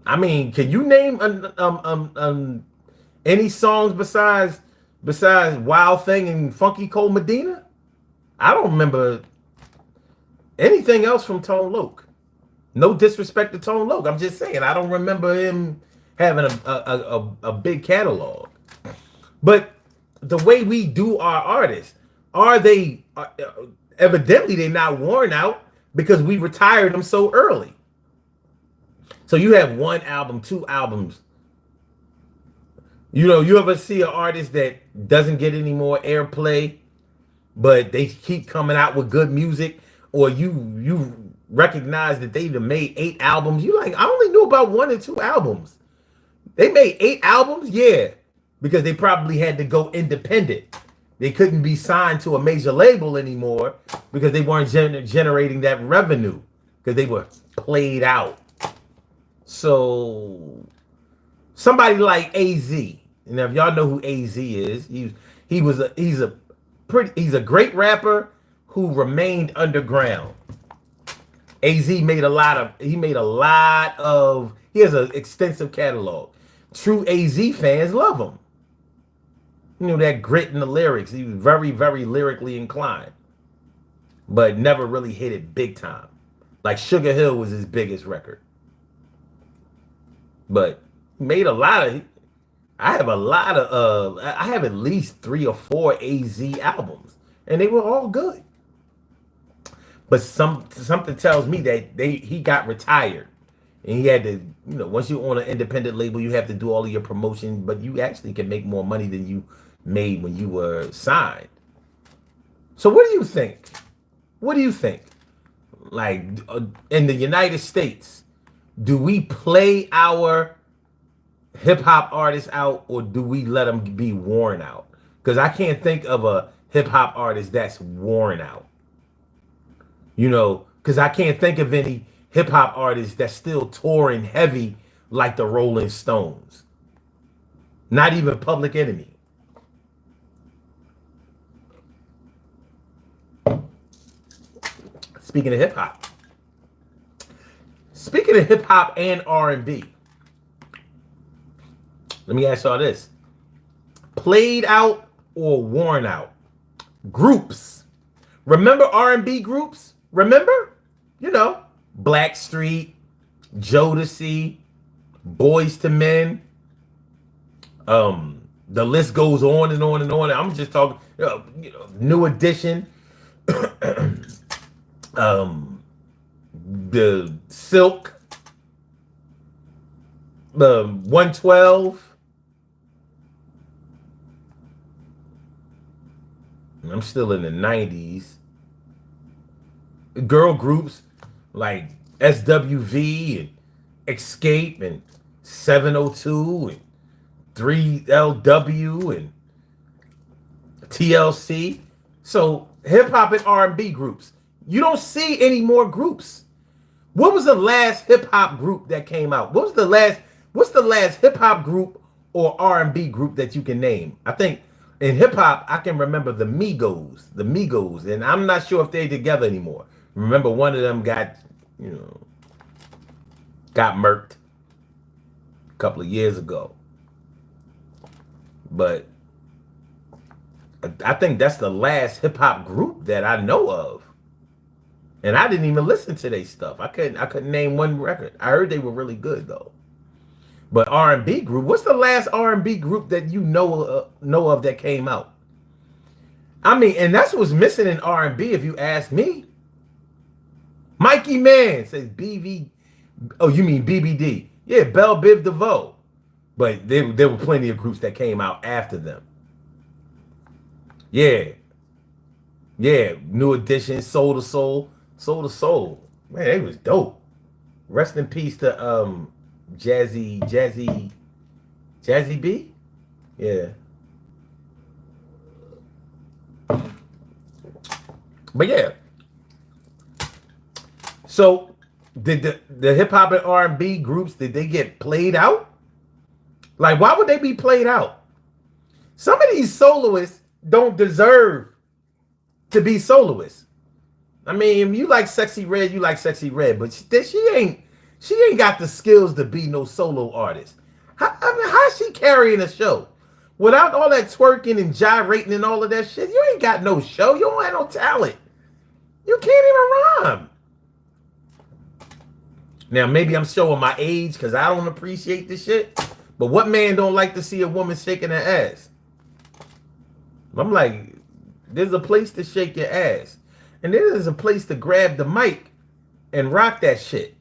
I mean, can you name any songs besides Wild Thing and Funky Cold Medina? I don't remember anything else from Tone Loc. No disrespect to Tone Loc. I'm just saying I don't remember him having a big catalog. But the way we do our artists, evidently they're not worn out because we retired them so early. So you have 1 album, 2 albums. You ever see an artist that doesn't get any more airplay, but they keep coming out with good music, or you recognize that they've made 8 albums. You like, I only knew about 1 or 2 albums. They made 8 albums, yeah, because they probably had to go independent. They couldn't be signed to a major label anymore because they weren't generating that revenue. because they were played out. So somebody like AZ, and if y'all know who AZ is, he's a great rapper who remained underground. AZ made a lot of he has an extensive catalog. True AZ fans love him. You know, that grit in the lyrics. He was very, very lyrically inclined, but never really hit it big time. Like Sugar Hill was his biggest record. But he made a lot of I have at least 3 or 4 AZ albums, and they were all good. But something tells me that he got retired, and he had to, once you're on an independent label, you have to do all of your promotion, but you actually can make more money than you made when you were signed. So what do you think? What do you think? Like in the United States, do we play our hip hop artists out, or do we let them be worn out? Because I can't think of a hip hop artist that's worn out. Because I can't think of any hip hop artists that's still touring heavy like the Rolling Stones. Not even Public Enemy. Speaking of hip hop. Speaking of hip hop and R&B. Let me ask y'all this. Played out or worn out? Groups. Remember R&B groups? Remember? Blackstreet, Jodeci, Boys to Men. The list goes on and on and on. I'm just talking, New Edition. The Silk. The 112. I'm still in the 90s. Girl groups like SWV and Escape and 702 and 3LW and TLC. So hip hop and R&B groups. You don't see any more groups. What was the last hip hop group that came out? What's the last hip hop group or R&B group that you can name? I think in hip hop, I can remember the Migos, and I'm not sure if they're together anymore. Remember, one of them got murked a couple of years ago. But I think that's the last hip hop group that I know of. And I didn't even listen to their stuff. I couldn't name one record. I heard they were really good though. But R&B group, what's the last R&B group that you know of that came out? I mean, and that's what's missing in R&B if you ask me. Mikey Mann says BV. Oh, you mean BBD? Yeah, Belle Biv DeVoe. But there were plenty of groups that came out after them. Yeah. New Edition, Soul to Soul. Man, they was dope. Rest in peace to Jazzy B. Yeah. But yeah. So did the hip hop and R&B groups, did they get played out? Like, why would they be played out? Some of these soloists don't deserve to be soloists. I mean, if you like Sexy Red, you like Sexy Red, but she ain't got the skills to be no solo artist. How's she carrying a show? Without all that twerking and gyrating and all of that shit, you ain't got no show. You don't have no talent. You can't even rhyme. Now, maybe I'm showing my age because I don't appreciate this shit. But what man don't like to see a woman shaking her ass? I'm like, there's a place to shake your ass. And there's a place to grab the mic and rock that shit.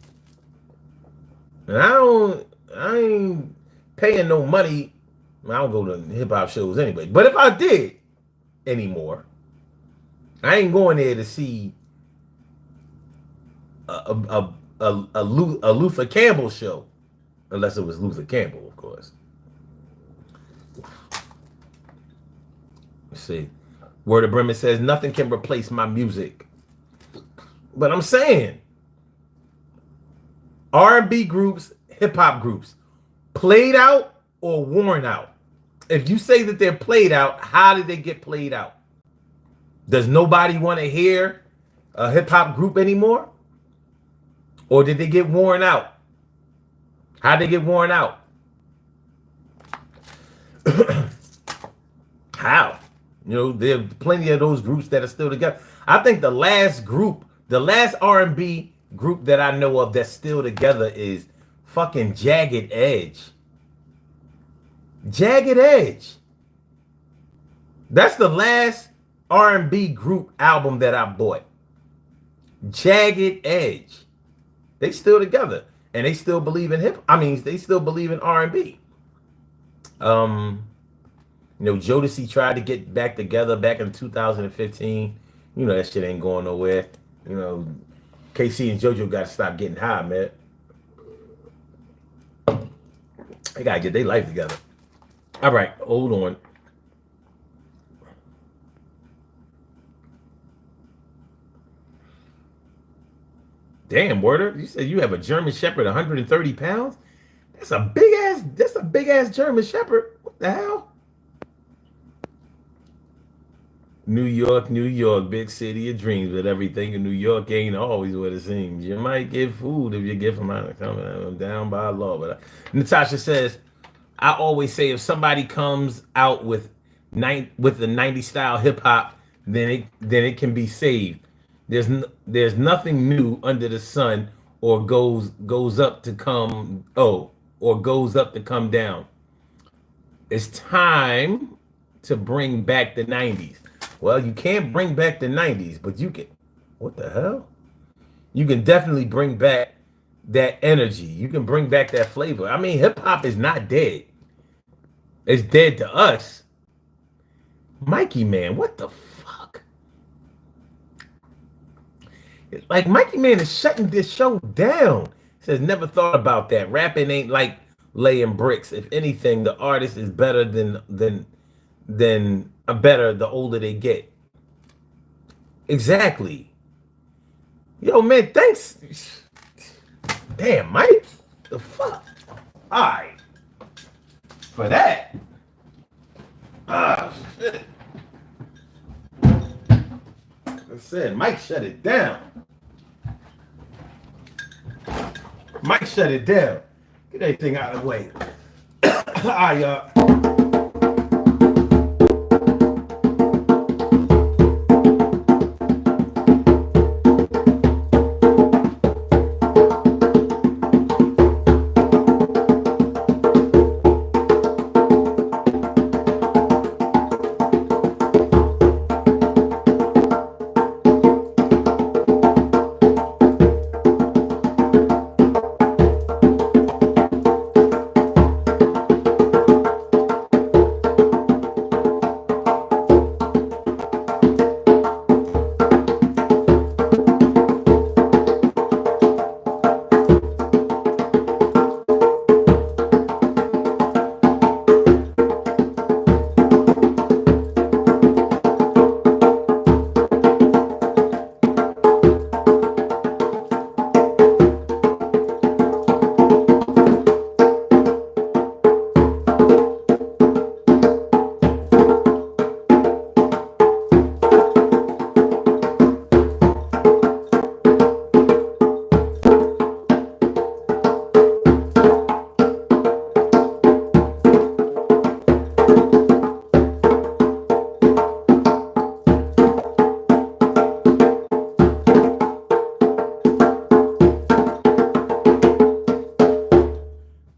And I ain't paying no money. I don't go to hip hop shows anyway. But if I did anymore, I ain't going there to see a Luther Campbell show, unless it was Luther Campbell, of course. Let's see. Word of Bremen says nothing can replace my music. But I'm saying, R&B groups, hip hop groups, played out or worn out? If you say that they're played out, how did they get played out? Does nobody want to hear a hip hop group anymore? Or did they get worn out? How'd they get worn out? How? You know, there are plenty of those groups that are still together. I think the last R&B group that I know of that's still together is fucking Jagged Edge. Jagged Edge. That's the last R&B group album that I bought. Jagged Edge. They still together. And they still believe in they still believe in R&B. You know, Jodeci tried to get back together back in 2015. You know, that shit ain't going nowhere. You know, KC and JoJo got to stop getting high, man. They got to get their life together. All right, hold on. Damn, Werder, you said you have a German Shepherd, 130 pounds? That's a big ass German Shepherd. What the hell? New York, big city of dreams, but everything in New York ain't always what it seems. You might get food if you get from out of coming down by law. But Natasha says, I always say if somebody comes out with the 90s style hip hop, then it can be saved. There's nothing new under the sun or goes up to come down. It's time to bring back the 90s. Well, you can't bring back the 90s, but you can. What the hell? You can definitely bring back that energy. You can bring back that flavor. I mean, hip hop is not dead. It's dead to us. Mikey, man, what the fuck? Like, Mikey, man, is shutting this show down. He says, never thought about that. Rapping ain't like laying bricks. If anything, the artist is better than the older they get. Exactly. Yo, man, thanks. Damn, Mike. The fuck? All right. For that. Ah, shit. I said, Mike shut it down. Mike shut it down. Get everything out of the way. All right, y'all.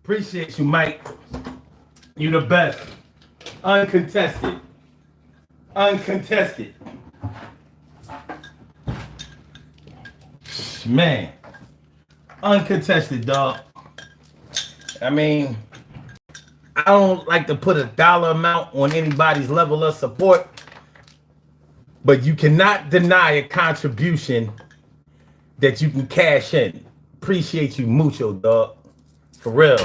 Appreciate you, Mike. You the best. Uncontested. Uncontested. Man. Uncontested, dog. I mean, I don't like to put a dollar amount on anybody's level of support, but you cannot deny a contribution that you can cash in. Appreciate you mucho, dog. For real.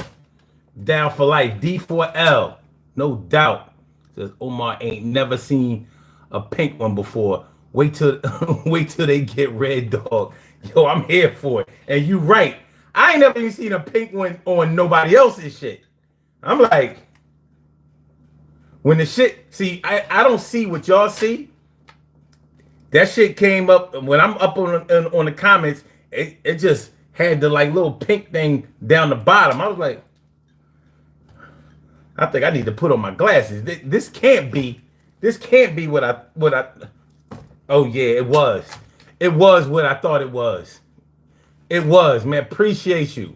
Down for life. D4L. No doubt. Says Omar ain't never seen a pink one before. Wait till they get red, dog. Yo, I'm here for it. And you right. I ain't never even seen a pink one on nobody else's shit. I'm like, when the shit, see, I don't see what y'all see. That shit came up when I'm up on the comments. It just had the like little pink thing down the bottom. I was like, I think I need to put on my glasses. This can't be. This can't be what I. Oh yeah, it was. It was what I thought it was. It was, man. Appreciate you.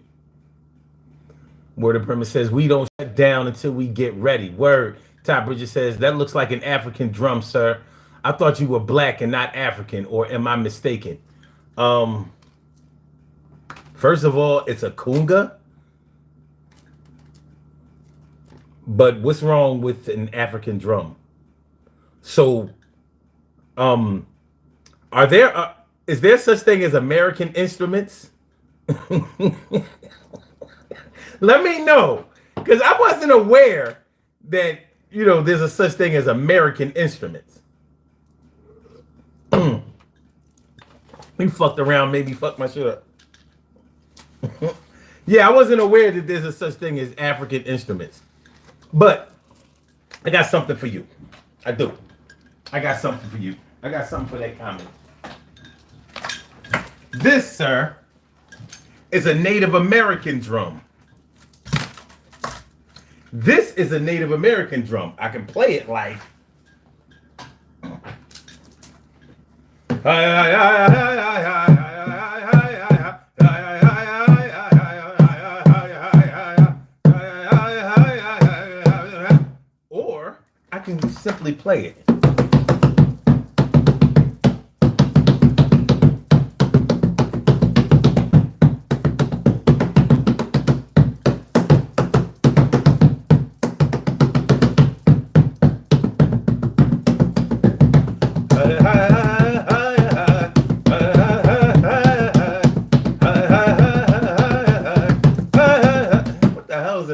Word of Premise says we don't shut down until we get ready. Word. Ty Bridges says that looks like an African drum, sir. I thought you were black and not African, or am I mistaken? First of all, it's a kunga. But what's wrong with an African drum? So, is there such thing as American instruments? Let me know, because I wasn't aware that there's a such thing as American instruments. We fucked around, maybe fuck my shit up. Yeah, I wasn't aware that there's a such thing as African instruments. But I got something for you. I do. I got something for you. I got something for that comment. This, sir, is a Native American drum. This is a Native American drum. I can play it like. Or I can simply play it.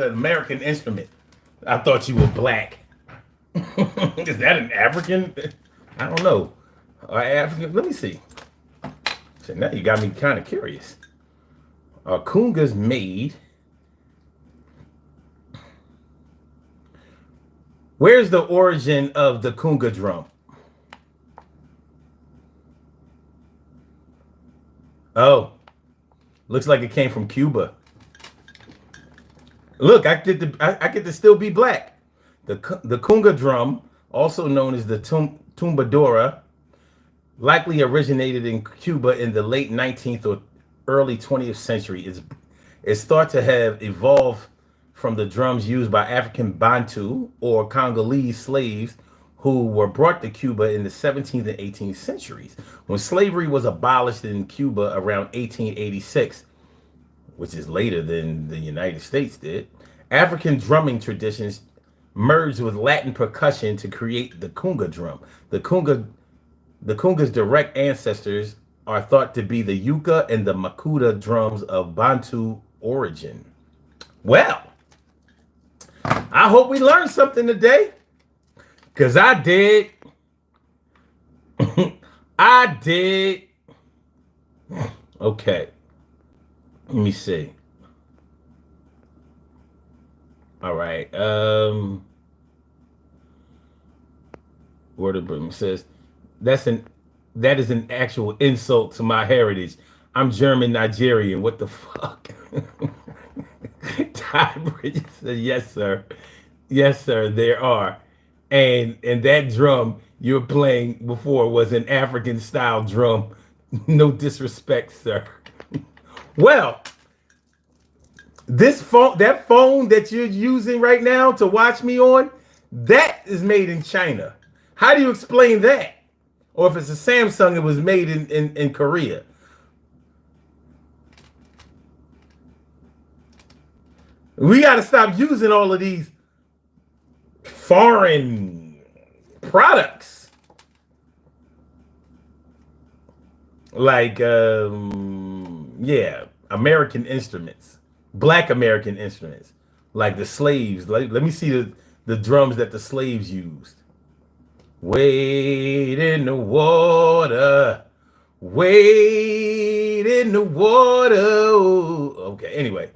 American instrument. I thought you were black. Is that an African? I don't know. African? Let me see. So now you got me kind of curious. Are kungas made? Where's the origin of the kunga drum? Oh, looks like it came from Cuba. Look, I get to still be black. The kunga drum, also known as the tumbadora, likely originated in Cuba in the late 19th or early 20th century. It's thought to have evolved from the drums used by African Bantu or Congolese slaves who were brought to Cuba in the 17th and 18th centuries. When slavery was abolished in Cuba around 1886, which is later than the United States did, African drumming traditions merged with Latin percussion to create the kunga drum. The kunga's direct ancestors are thought to be the yuca and the makuta drums of Bantu origin. Well, I hope we learned something today, because I did. I did. Okay. Let me see. All right. Word of Brim says that is an actual insult to my heritage. I'm German Nigerian. What the fuck? Ty Bridges said, yes, sir. Yes, sir, there are. And that drum you were playing before was an African style drum. No disrespect, sir. Well, that phone that you're using right now to watch me on, that is made in China. How do you explain that? Or if it's a Samsung, it was made in Korea. We got to stop using all of these foreign products. Like, yeah, American instruments. Black American instruments, like the slaves. Let me see the drums that the slaves used. Wade in the water, wade in the water. Okay. Anyway.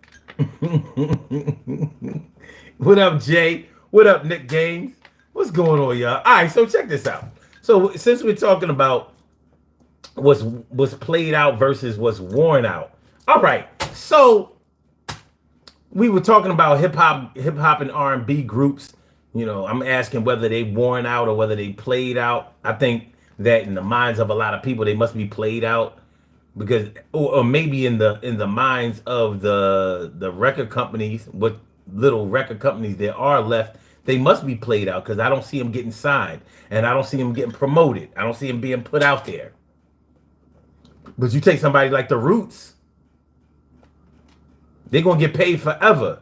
What up, Jay? What up, Nick Gaines? What's going on, y'all? All right, so check this out. So since we're talking about what's played out versus what's worn out. All right. So we were talking about hip hop and R&B groups. You know, I'm asking whether they worn out or whether they played out. I think that in the minds of a lot of people, they must be played out because, or maybe in the minds of the record companies, what little record companies there are left, they must be played out because I don't see them getting signed and I don't see them getting promoted. I don't see them being put out there. But you take somebody like the Roots, they're gonna get paid forever.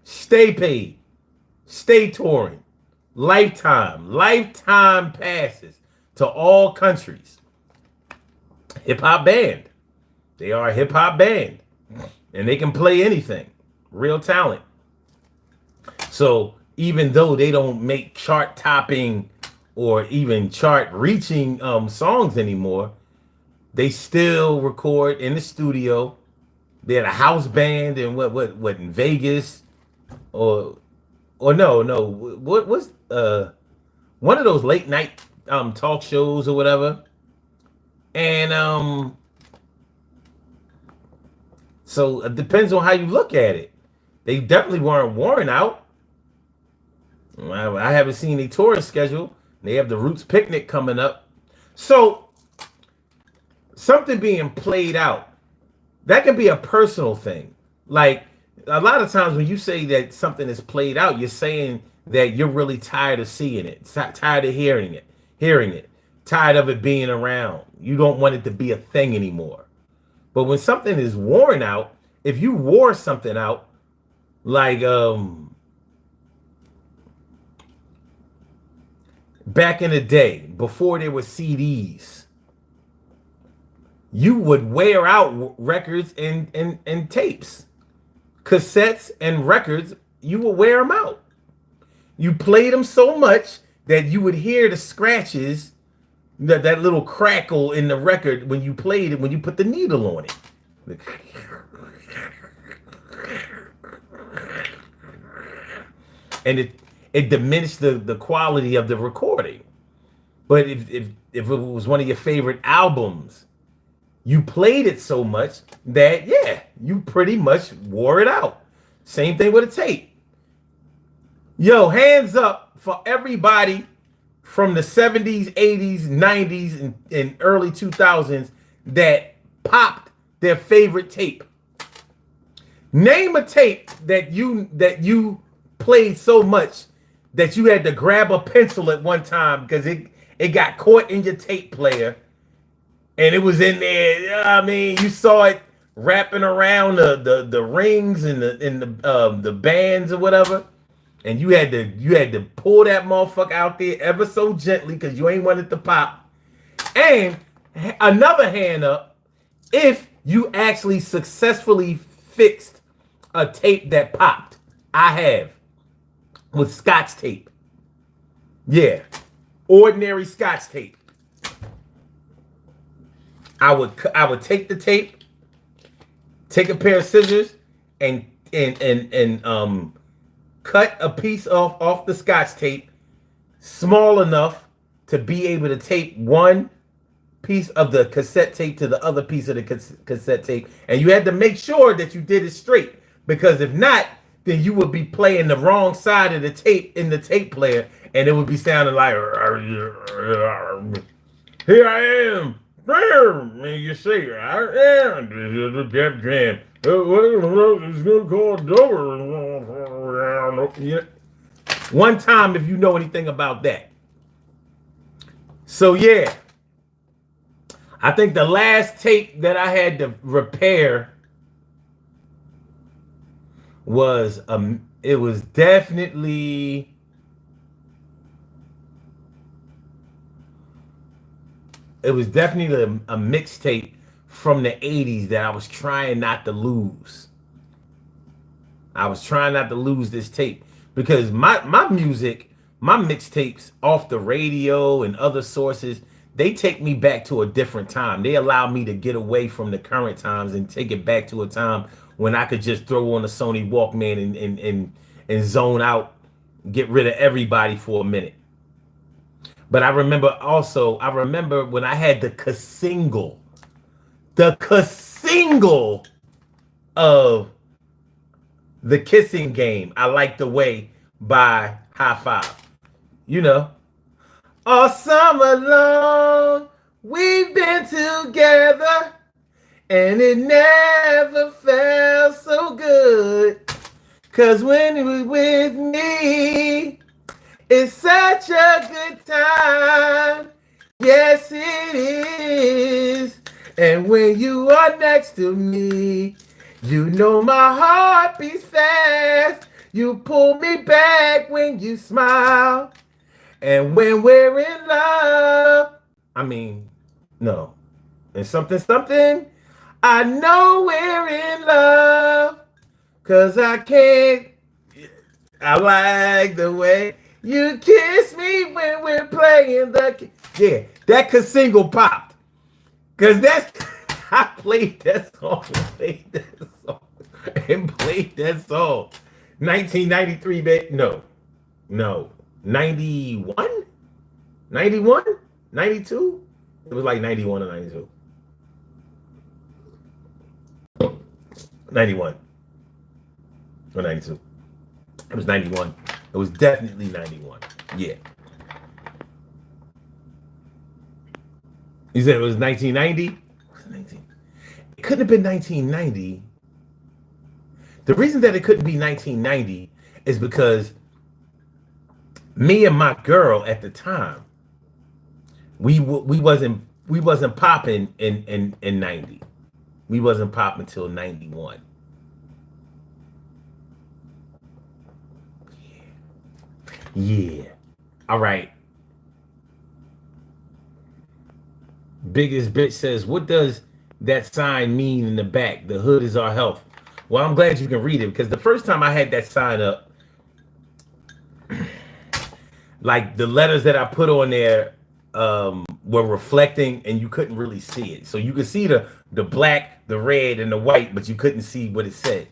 Stay paid. Stay touring. Lifetime passes to all countries. Hip-hop band. They are a hip-hop band. And they can play anything. Real talent. So even though they don't make chart-topping or even chart-reaching songs anymore, they still record in the studio. They're a house band in what in Vegas or no what was one of those late night talk shows or whatever. And so it depends on how you look at it. They definitely weren't worn out. I haven't seen a tour schedule. They have the Roots picnic coming up. So something being played out, that can be a personal thing. Like a lot of times when you say that something is played out, you're saying that you're really tired of seeing it, tired of hearing it, tired of it being around. You don't want it to be a thing anymore. But when something is worn out, if you wore something out, like back in the day, before there were CDs, you would wear out records and tapes. Cassettes and records, you would wear them out. You played them so much that you would hear the scratches, that little crackle in the record when you played it, when you put the needle on it. And it diminished the quality of the recording. But if it was one of your favorite albums, you played it so much that, yeah, you pretty much wore it out. Same thing with a tape. Yo, hands up for everybody from the 70s, 80s, 90s, and early 2000s that popped their favorite tape. Name a tape that you played so much that you had to grab a pencil at one time because it got caught in your tape player. And it was in there. I mean, you saw it wrapping around the rings and the bands or whatever, and you had to pull that motherfucker out there ever so gently because you ain't want it to pop. And another hand up if you actually successfully fixed a tape that popped. I have with Scotch tape. Yeah, ordinary Scotch tape. I would take the tape, take a pair of scissors, and cut a piece off the Scotch tape, small enough to be able to tape one piece of the cassette tape to the other piece of the cassette tape, and you had to make sure that you did it straight, because if not, then you would be playing the wrong side of the tape in the tape player, and it would be sounding like, here I am. You see, I am. This is the Def Jam. It's gonna call Dover. One time, if you know anything about that. So yeah, I think the last tape that I had to repair was it was definitely. It was definitely a mixtape from the 80s that I was trying not to lose. I was trying not to lose this tape because my music, my mixtapes off the radio and other sources, they take me back to a different time. They allow me to get away from the current times and take it back to a time when I could just throw on a Sony Walkman and zone out, get rid of everybody for a minute. But I remember when I had the single of the Kissing Game. I Like the Way by High Five. You know, all summer long we've been together, and it never felt so good. 'Cause when you're with me, it's such a good time. Yes, it is. And when you are next to me, you know my heart beats fast. You pull me back when you smile. And when we're in love, no. And something, I know we're in love. 'Cause I like the way you kiss me when we're playing that single popped. 'Cause I played that song and played that song. 1993, babe. No. 91? 91? 92? It was like 91 or 92. 91 or 92. It was 91. It was definitely 91. Yeah. You said it was 1990? It couldn't have been 1990. The reason that it couldn't be 1990 is because me and my girl at the time, we wasn't popping in 90. We wasn't popping until 91. Yeah. All right. Biggest bitch says, what does that sign mean in the back? The hood is our health. Well, I'm glad you can read it, because the first time I had that sign up, like the letters that I put on there were reflecting and you couldn't really see it. So you could see the black, the red, and the white, but you couldn't see what it said.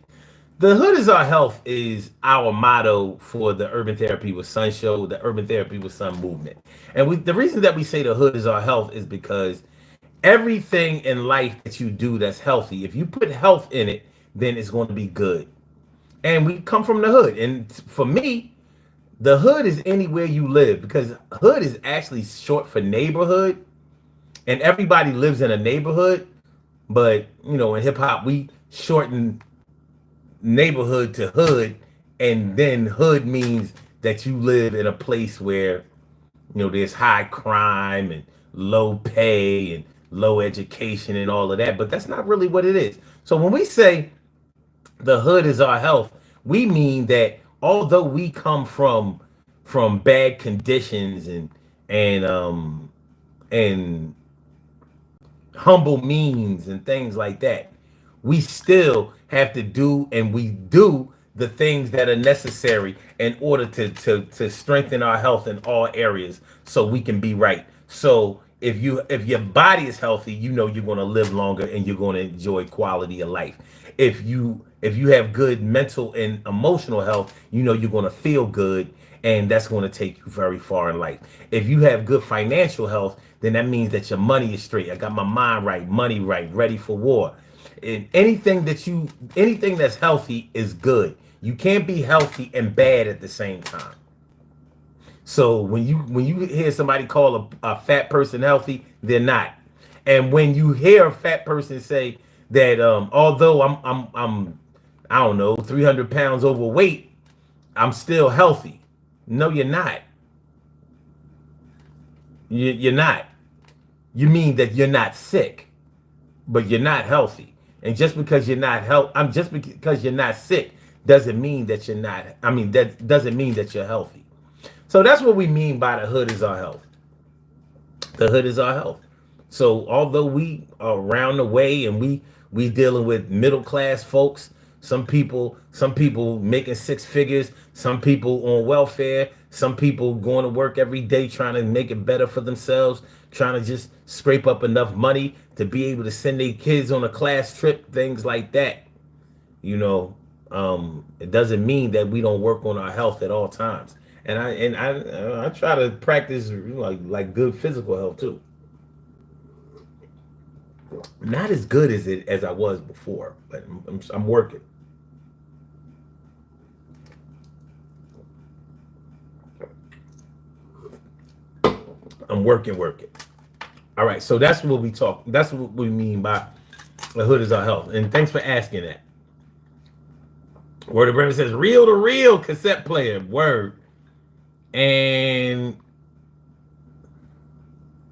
The hood is our health is our motto for the Urban Therapy with Sun show, the Urban Therapy with Sun movement. And the reason that we say the hood is our health is because everything in life that you do that's healthy, if you put health in it, then it's going to be good. And we come from the hood. And for me, the hood is anywhere you live, because hood is actually short for neighborhood. And everybody lives in a neighborhood. But, in hip hop, we shorten neighborhood to hood, and then hood means that you live in a place where there's high crime and low pay and low education and all of that, but that's not really what it is. So when we say the hood is our health, we mean that although we come from bad conditions and humble means and things like that, we still have to do, and we do the things that are necessary in order to strengthen our health in all areas so we can be right. So if your body is healthy, you're going to live longer and you're going to enjoy quality of life. If you have good mental and emotional health, you're going to feel good, and that's going to take you very far in life. If you have good financial health, then that means that your money is straight. I got my mind right, money right, ready for war. And anything that's healthy is good. You can't be healthy and bad at the same time. So when you hear somebody call a fat person healthy, they're not. And when you hear a fat person say that although I'm I don't know 300 pounds overweight, I'm still healthy. No, you're not. You're not. You mean that you're not sick, but you're not healthy. And just because you're not because you're not sick doesn't mean that you're not. That doesn't mean that you're healthy. So that's what we mean by the hood is our health. The hood is our health. So although we are around the way and we dealing with middle class folks, some people making six figures, some people on welfare, some people going to work every day trying to make it better for themselves, trying to just scrape up enough money to be able to send their kids on a class trip, things like that. You know, it doesn't mean that we don't work on our health at all times. And I try to practice like good physical health too. Not as good as I was before, but I'm working. I'm working. All right, so that's what we talk. That's what we mean by the hood is our health. And thanks for asking that. Word of Bremen says reel to reel cassette player. Word. And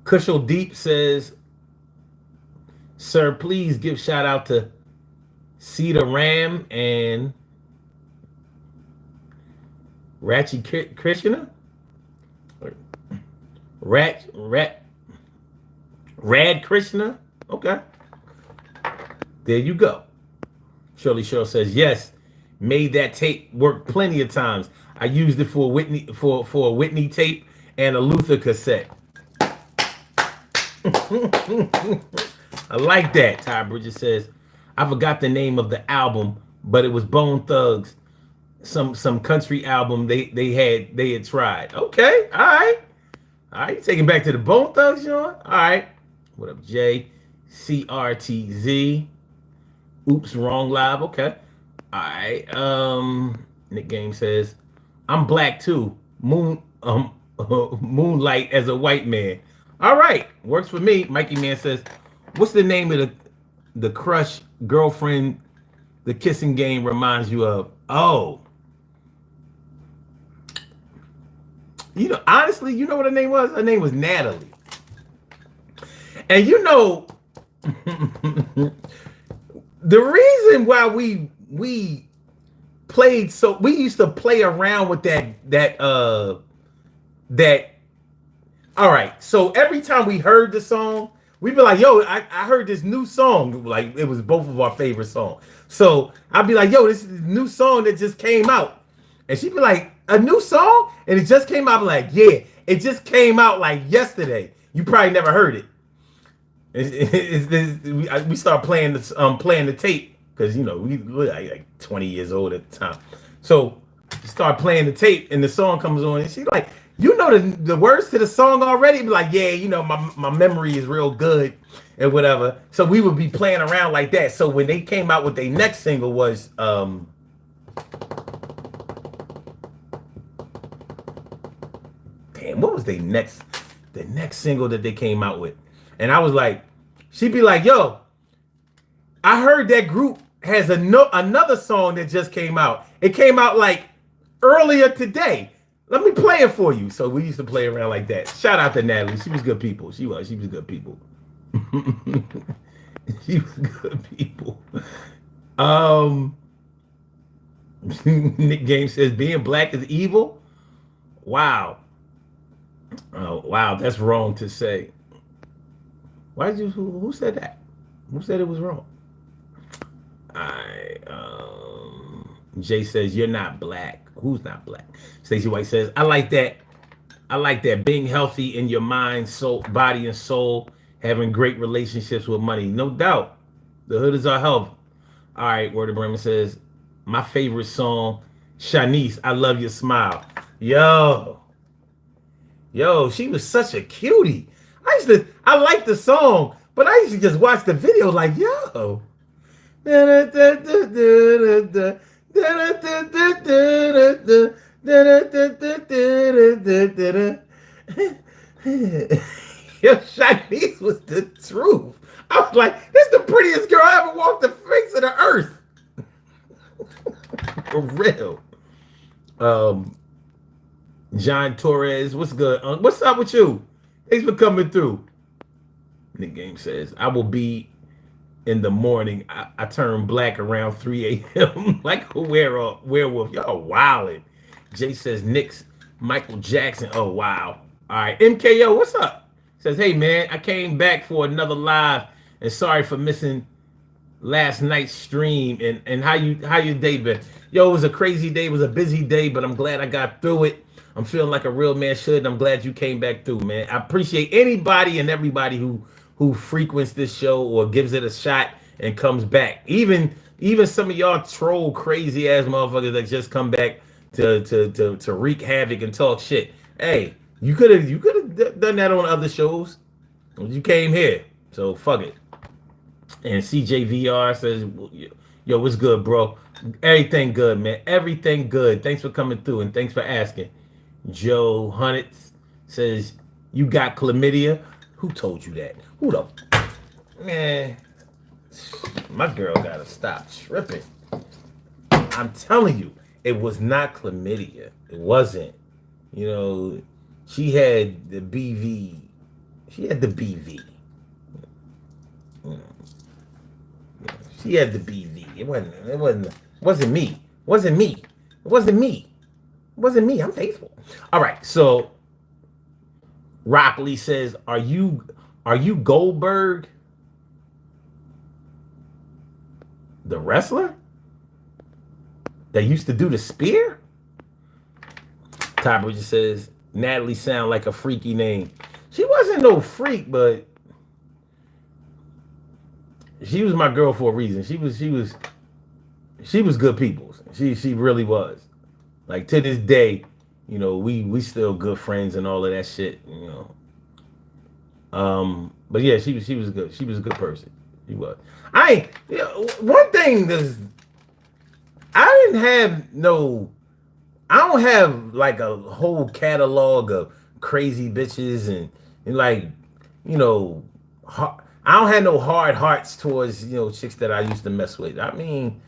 Kushal Deep says, sir, please give shout out to Cedar Ram and Ratchy Krishna. Rad Krishna. Okay. There you go. Shirley Cheryl says, yes, made that tape work plenty of times. I used it for a Whitney tape and a Luther cassette. I like that. Ty Bridges says, I forgot the name of the album, but it was Bone Thugs. Some country album they had tried. Okay, all right. All right, you taking back to the Bone Thugs, Sean? All right. What up, Jay? CRTZ. Oops, wrong live. Okay. All right. Nick Game says, I'm black too. Moonlight as a white man. All right. Works for me. Mikey Man says, what's the name of the crush girlfriend the kissing game reminds you of? Oh. You know, honestly, you know what her name was? Her name was Natalie. And you know, the reason why we played we used to play around with that all right. So every time we heard the song, we'd be like, yo, I heard this new song. Like it was both of our favorite songs. So I'd be like, yo, this is a new song that just came out. And she'd be like, a new song? And it just came out. I'm like, yeah, it just came out like yesterday. You probably never heard it. We start playing the tape because you know we were like 20 years old at the time. So start playing the tape and the song comes on and she's like, you know the words to the song already? Be like, yeah, you know my memory is real good and whatever. So we would be playing around like that. So when they came out with their next single was damn, what was the next single that they came out with? And I was like, she'd be like, yo, I heard that group has another song that just came out. It came out like earlier today. Let me play it for you. So we used to play around like that. Shout out to Natalie. She was good people. She was good people. She was good people. Nick Game says being black is evil. Wow. Oh, wow, that's wrong to say. Why did you? Who said that? Who said it was wrong? Jay says you're not black. Who's not black? Stacey White says I like that. I like that. Being healthy in your mind, soul, body, and soul. Having great relationships with money, no doubt. The hood is our health. All right, Word of Bremen says my favorite song, Shanice. I love your smile. Yo, she was such a cutie. I liked the song, but I used to just watch the video like, yo. Yo, Shanice was the truth. I was like, this is the prettiest girl I ever walked the face of the earth. For real. John Torres, what's good? What's up with you? Thanks for coming through. Nick Game says, I will be in the morning. I turn black around 3 a.m. like a werewolf. Y'all wildin'. Jay says, Nick's Michael Jackson. Oh, wow. All right. MKO, what's up? Says, hey, man, I came back for another live and sorry for missing last night's stream. And how your day been? Yo, it was a crazy day. It was a busy day, but I'm glad I got through it. I'm feeling like a real man should. And I'm glad you came back through, man. I appreciate anybody and everybody who frequents this show or gives it a shot and comes back. Even Even some of y'all troll crazy ass motherfuckers that just come back to wreak havoc and talk shit. Hey, you could have done that on other shows. You came here, so fuck it. And CJVR says, "Yo, what's good, bro? Everything good, man. Everything good. Thanks for coming through and thanks for asking." Joe Hunnit says, "You got chlamydia? Who told you that? Who the man? My girl gotta stop tripping. I'm telling you, it was not chlamydia. It wasn't. You know, she had the BV. She had the BV. You know, she had the BV. It wasn't me. It wasn't me. It wasn't me. It wasn't me. I'm faithful. All right. So Rockley says, Are you Goldberg, the wrestler that used to do the spear?" Ty Bridges says, "Natalie sound like a freaky name." She wasn't no freak, but she was my girl for a reason. She was good people. She really was. Like to this day, you know, we still good friends and all of that shit, you know. But yeah, she was good. She was a good person. She was. One thing is, I didn't have no. I don't have like a whole catalog of crazy bitches and like, you know, I don't have no hard hearts towards, you know, chicks that I used to mess with. I mean,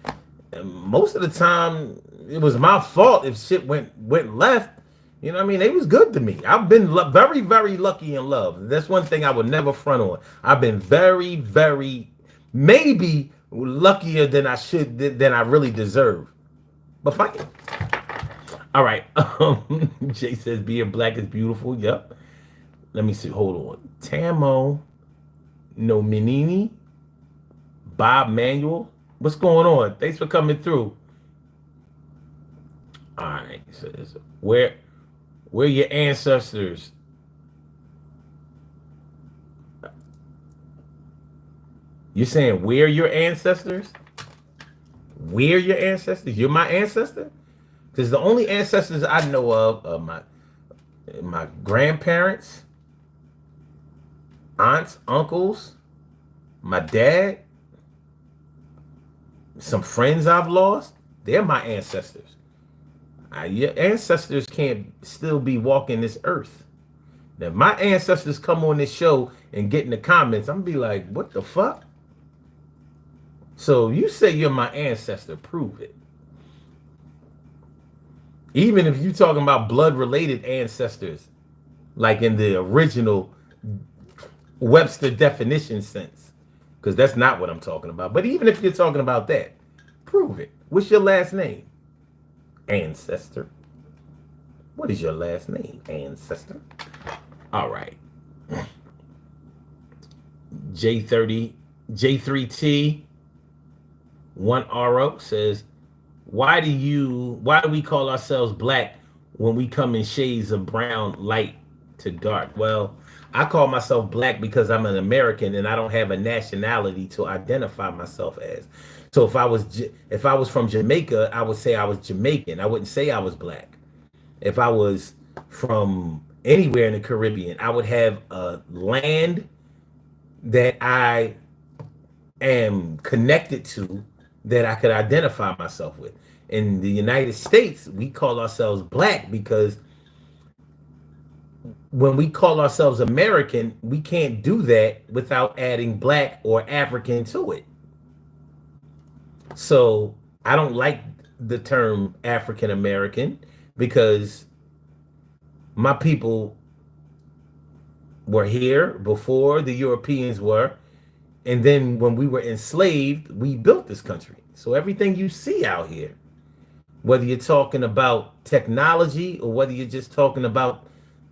most of the time it was my fault if shit went left. You know what I mean? They was good to me. I've been very, very lucky in love. That's one thing I would never front on. I've been very, very, maybe luckier than I really deserve. But fuck it. All right. Jay says being black is beautiful. Yep. Let me see. Hold on. Tamo Nominini. Bob Manuel. What's going on? Thanks for coming through. All right. So where your ancestors? You're saying where your ancestors? Where your ancestors? You're my ancestor? Because the only ancestors I know of are my grandparents, aunts, uncles, my dad, some friends I've lost. They're my ancestors. Your ancestors can't still be walking this earth. Now, if my ancestors come on this show and get in the comments, I'm gonna be like, what the fuck? So you say you're my ancestor, prove it. Even if you're talking about blood-related ancestors, like in the original Webster definition sense, because that's not what I'm talking about. But even if you're talking about that, prove it. What's your last name? Ancestor. What is your last name? Ancestor. All right. J3T 1RO says, why do we call ourselves black when we come in shades of brown, light to dark? Well, I call myself black because I'm an American and I don't have a nationality to identify myself as. So if I was from Jamaica, I would say I was Jamaican. I wouldn't say I was black. If I was from anywhere in the Caribbean, I would have a land that I am connected to that I could identify myself with. In the United States, we call ourselves black because when we call ourselves American, we can't do that without adding black or African to it. So I don't like the term African American because my people were here before the Europeans were. And then when we were enslaved, we built this country. So everything you see out here, whether you're talking about technology or whether you're just talking about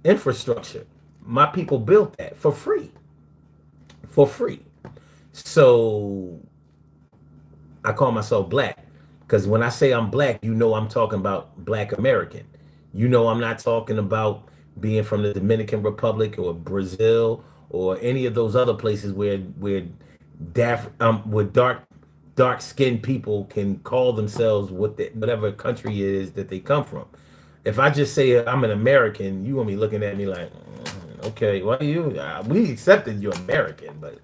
infrastructure, my people built that for free. For free. So I call myself black because when I say I'm black, you know I'm talking about black American. You know I'm not talking about being from the Dominican Republic or Brazil or any of those other places where dark dark-skinned people can call themselves whatever country it is that they come from. If I just say I'm an American, you gonna be looking at me like, okay, what are you? We accepted you're American, but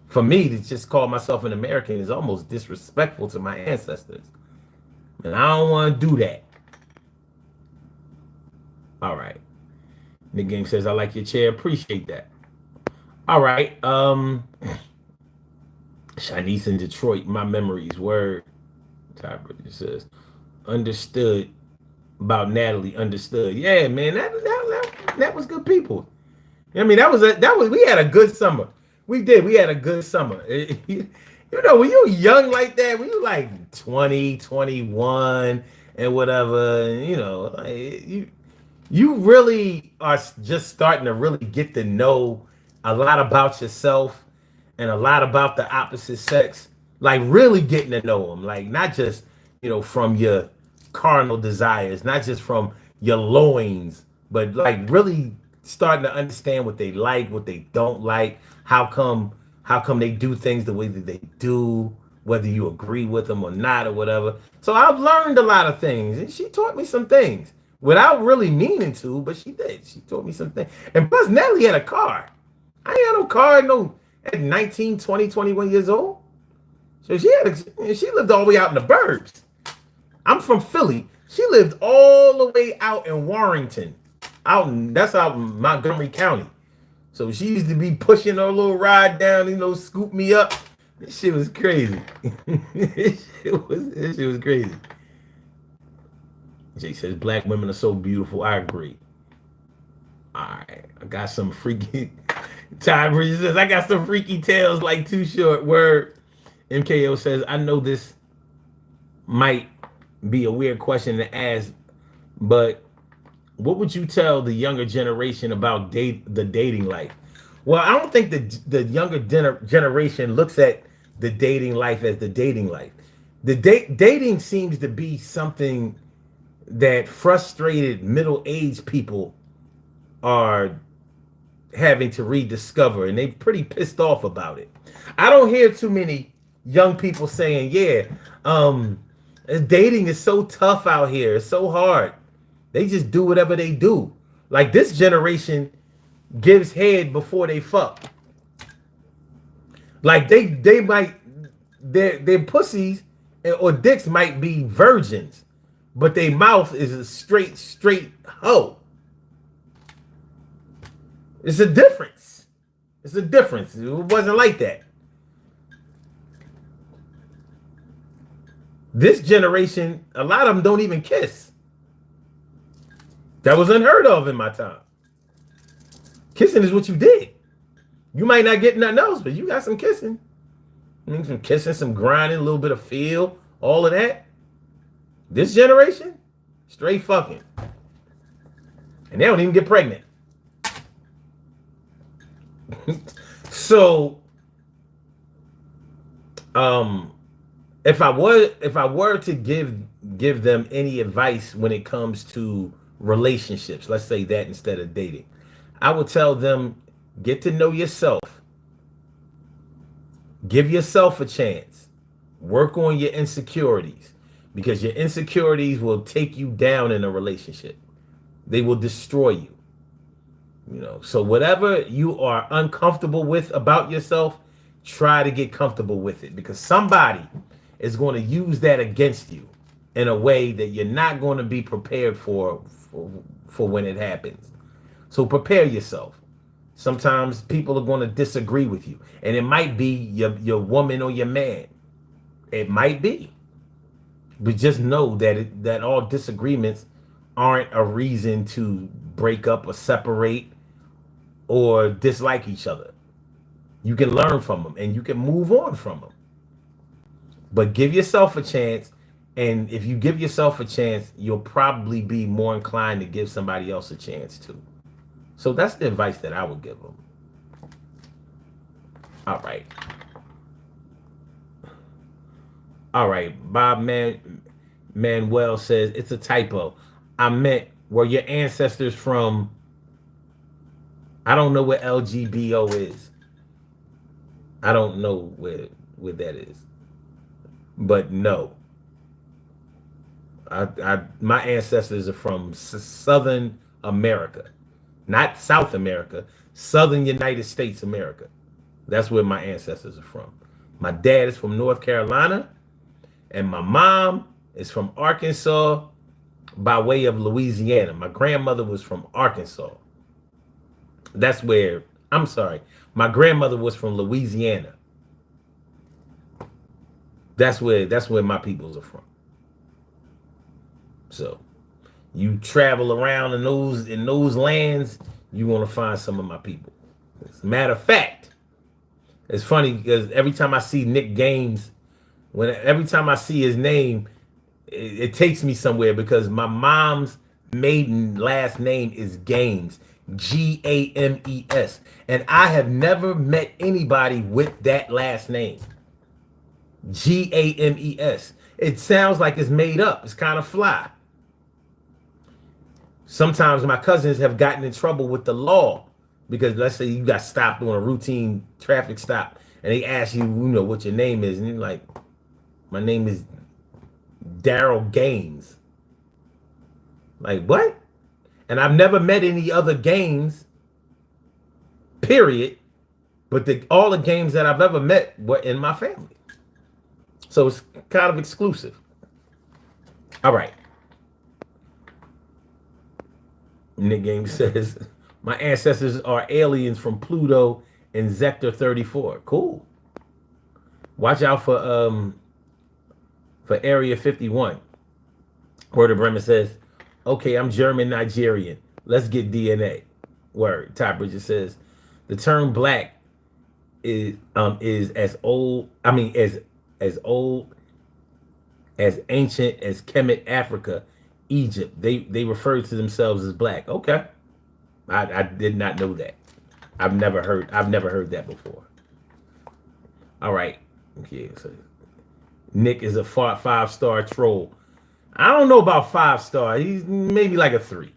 for me to just call myself an American is almost disrespectful to my ancestors, and I don't want to do that. All right. Nick Game says, I like your chair. Appreciate that. All right. Shanice in Detroit, my memories. Word. Tiebreaker says, understood about Natalie. Understood. Yeah, man. That was good people. I mean, we had a good summer. We did. We had a good summer. You know, when you're young like that, when you're like 20, 21 and whatever, you know, like, you really are just starting to really get to know a lot about yourself and a lot about the opposite sex, like really getting to know them, like not just, you know, from your carnal desires, not just from your loins, but like really starting to understand what they like, what they don't like, how come they do things the way that they do, whether you agree with them or not or whatever. So I've learned a lot of things, and she taught me some things without really meaning to, but she did. She taught me some things. And plus, Natalie had a car. I ain't had no car at 19, 20, 21 years old. So she lived all the way out in the burbs. I'm from Philly. She lived all the way out in Warrington. That's out in Montgomery County. So she used to be pushing her little ride down, you know, scoop me up. This shit was crazy. This shit was crazy. Jay says, black women are so beautiful. I agree. All right. I got some freaky... Ty Bridges says, I got some freaky tales like Too Short. Word. MKO says, I know this might be a weird question to ask, but what would you tell the younger generation about the dating life? Well, I don't think the younger generation looks at the dating life as the dating life. The dating seems to be something that frustrated middle-aged people are having to rediscover, and they're pretty pissed off about it. I don't hear too many young people saying, yeah, dating is so tough out here, it's so hard. They just do whatever they do. Like this generation gives head before they fuck. Like they might, their pussies or dicks might be virgins, but their mouth is a straight hoe. It's a difference. It's a difference. It wasn't like that. This generation, a lot of them don't even kiss. That was unheard of in my time. Kissing is what you did. You might not get nothing else, but you got some kissing. I mean, some kissing, some grinding, a little bit of feel, all of that. This generation, straight fucking. And they don't even get pregnant. So, if I were to give them any advice when it comes to relationships, let's say that instead of dating, I would tell them, get to know yourself. Give yourself a chance. Work on your insecurities, because your insecurities will take you down in a relationship. They will destroy you. You know, so whatever you are uncomfortable with about yourself, try to get comfortable with it, because somebody is going to use that against you in a way that you're not going to be prepared for when it happens. So prepare yourself. Sometimes people are going to disagree with you, and it might be your woman or your man. It might be. But just know that all disagreements aren't a reason to break up or separate or dislike each other. You can learn from them and you can move on from them. But give yourself a chance, and if you give yourself a chance, you'll probably be more inclined to give somebody else a chance too. So that's the advice that I would give them. All right. All right. Bob Manuel says, it's a typo. I meant, were your ancestors from, I don't know what LGBO is. I don't know where that is. But no, my ancestors are from Southern America, not South America, Southern United States America. That's where my ancestors are from. My dad is from North Carolina, and my mom is from Arkansas by way of Louisiana. My grandmother was from Arkansas. That's where, I'm sorry, my grandmother was from Louisiana. That's where my peoples are from. So you travel around in those lands, you want to find some of my people. As a matter of fact, it's funny because every time I see Nick Gaines, every time I see his name, it takes me somewhere because my mom's maiden last name is Games, Games, and I have never met anybody with that last name, Games. It sounds like it's made up. It's kind of fly. Sometimes my cousins have gotten in trouble with the law because let's say you got stopped on a routine traffic stop and they ask you, what your name is, and you're like, my name is Daryl Gaines. Like, what? And I've never met any other Gaines, period. But all the Gaines that I've ever met were in my family. So it's kind of exclusive. All right. Nick Games says, my ancestors are aliens from Pluto and Sector 34. Cool. Watch out for Area 51. Word of Bremen says, okay, I'm German Nigerian. Let's get DNA. Word. Ty Bridges says, the term black is as old, as old as ancient as Kemet, Africa, Egypt. They refer to themselves as black. Okay. I did not know that. I've never heard that before. All right. Okay, so Nick is a 5-star troll. I don't know about 5-star. He's maybe like a 3.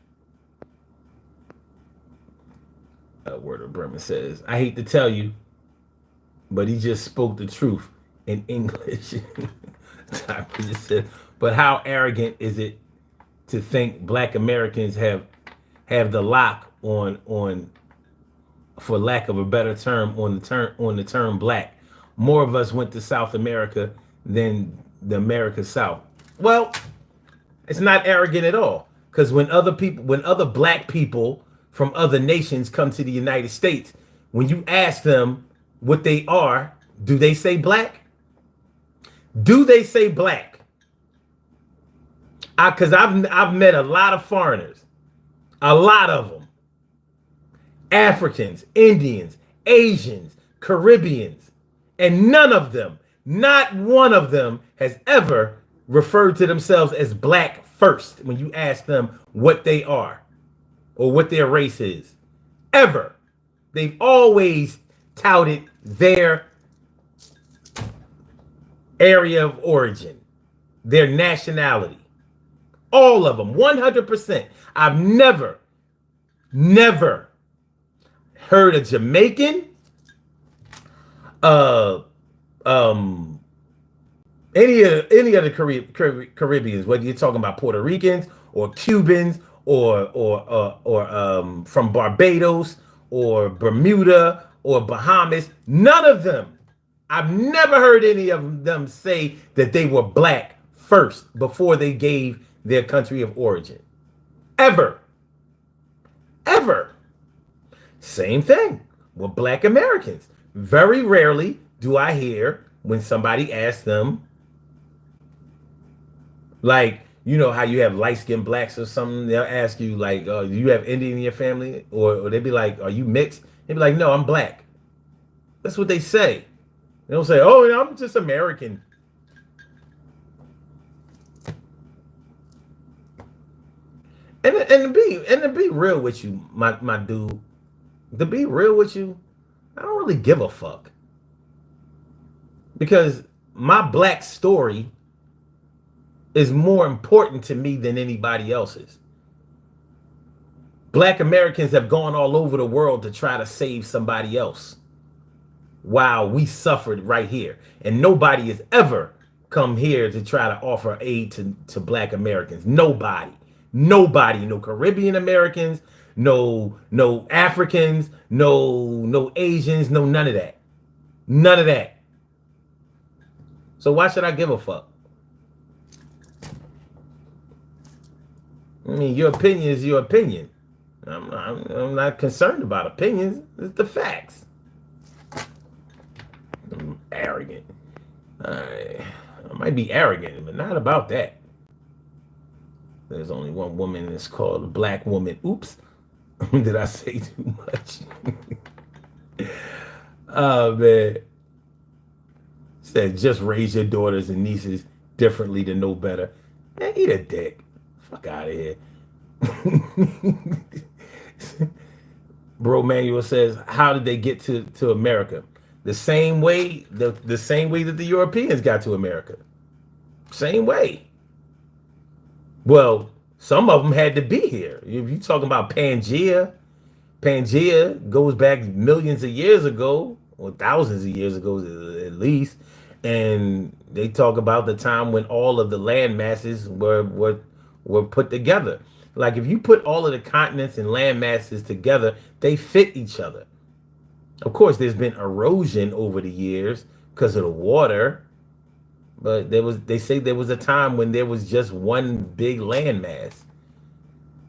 Word of Bremen says, I hate to tell you, but he just spoke the truth in English. But how arrogant is it to think Black Americans have the lock on, for lack of a better term, on the term black? More of us went to South America than the America South. Well, it's not arrogant at all, because when other black people from other nations come to the United States, when you ask them what they are, do they say black? Do they say black? Because I've met a lot of foreigners, a lot of them, Africans, Indians, Asians, Caribbeans, and none of them, not one of them, has ever referred to themselves as black first when you ask them what they are or what their race is. Ever. They've always touted their area of origin, their nationality. All of them, 100%. I've never heard a Jamaican, any of the Caribbeans, whether you're talking about Puerto Ricans or Cubans or from Barbados or Bermuda or Bahamas, none of them. I've never heard any of them say that they were black first before they gave their country of origin. Ever. Same thing with Black Americans. Very rarely do I hear when somebody asks them, like, you know how you have light-skinned blacks or something, they'll ask you, like, do you have Indian in your family? Or they'd be like, are you mixed? They'd be like, no, I'm black. That's what they say. They don't say, oh, I'm just American. And to be real with you, my dude, to be real with you, I don't really give a fuck. Because my black story is more important to me than anybody else's. Black Americans have gone all over the world to try to save somebody else. while we suffered right here. And nobody has ever come here to try to offer aid to black Americans. Nobody. Nobody. No Caribbean Americans, no Africans, no Asians, no none of that. None of that. So why should I give a fuck? I mean, your opinion is your opinion. I'm not concerned about opinions. It's the facts. I'm arrogant. I might be arrogant, but not about that. There's only one woman that's called a black woman. Oops. Did I say too much? Oh, man. Said, just raise your daughters and nieces differently to know better. Man, eat a dick. Fuck out of here. Bro Manuel says, how did they get to America? The same way, the same way that the Europeans got to America. Same way. Well, some of them had to be here. If you're talking about Pangea, Pangea goes back millions of years ago, or thousands of years ago at least. And they talk about the time when all of the land masses were put together. Like if you put all of the continents and land masses together, they fit each other. Of course, there's been erosion over the years because of the water, but they say there was a time when there was just one big landmass.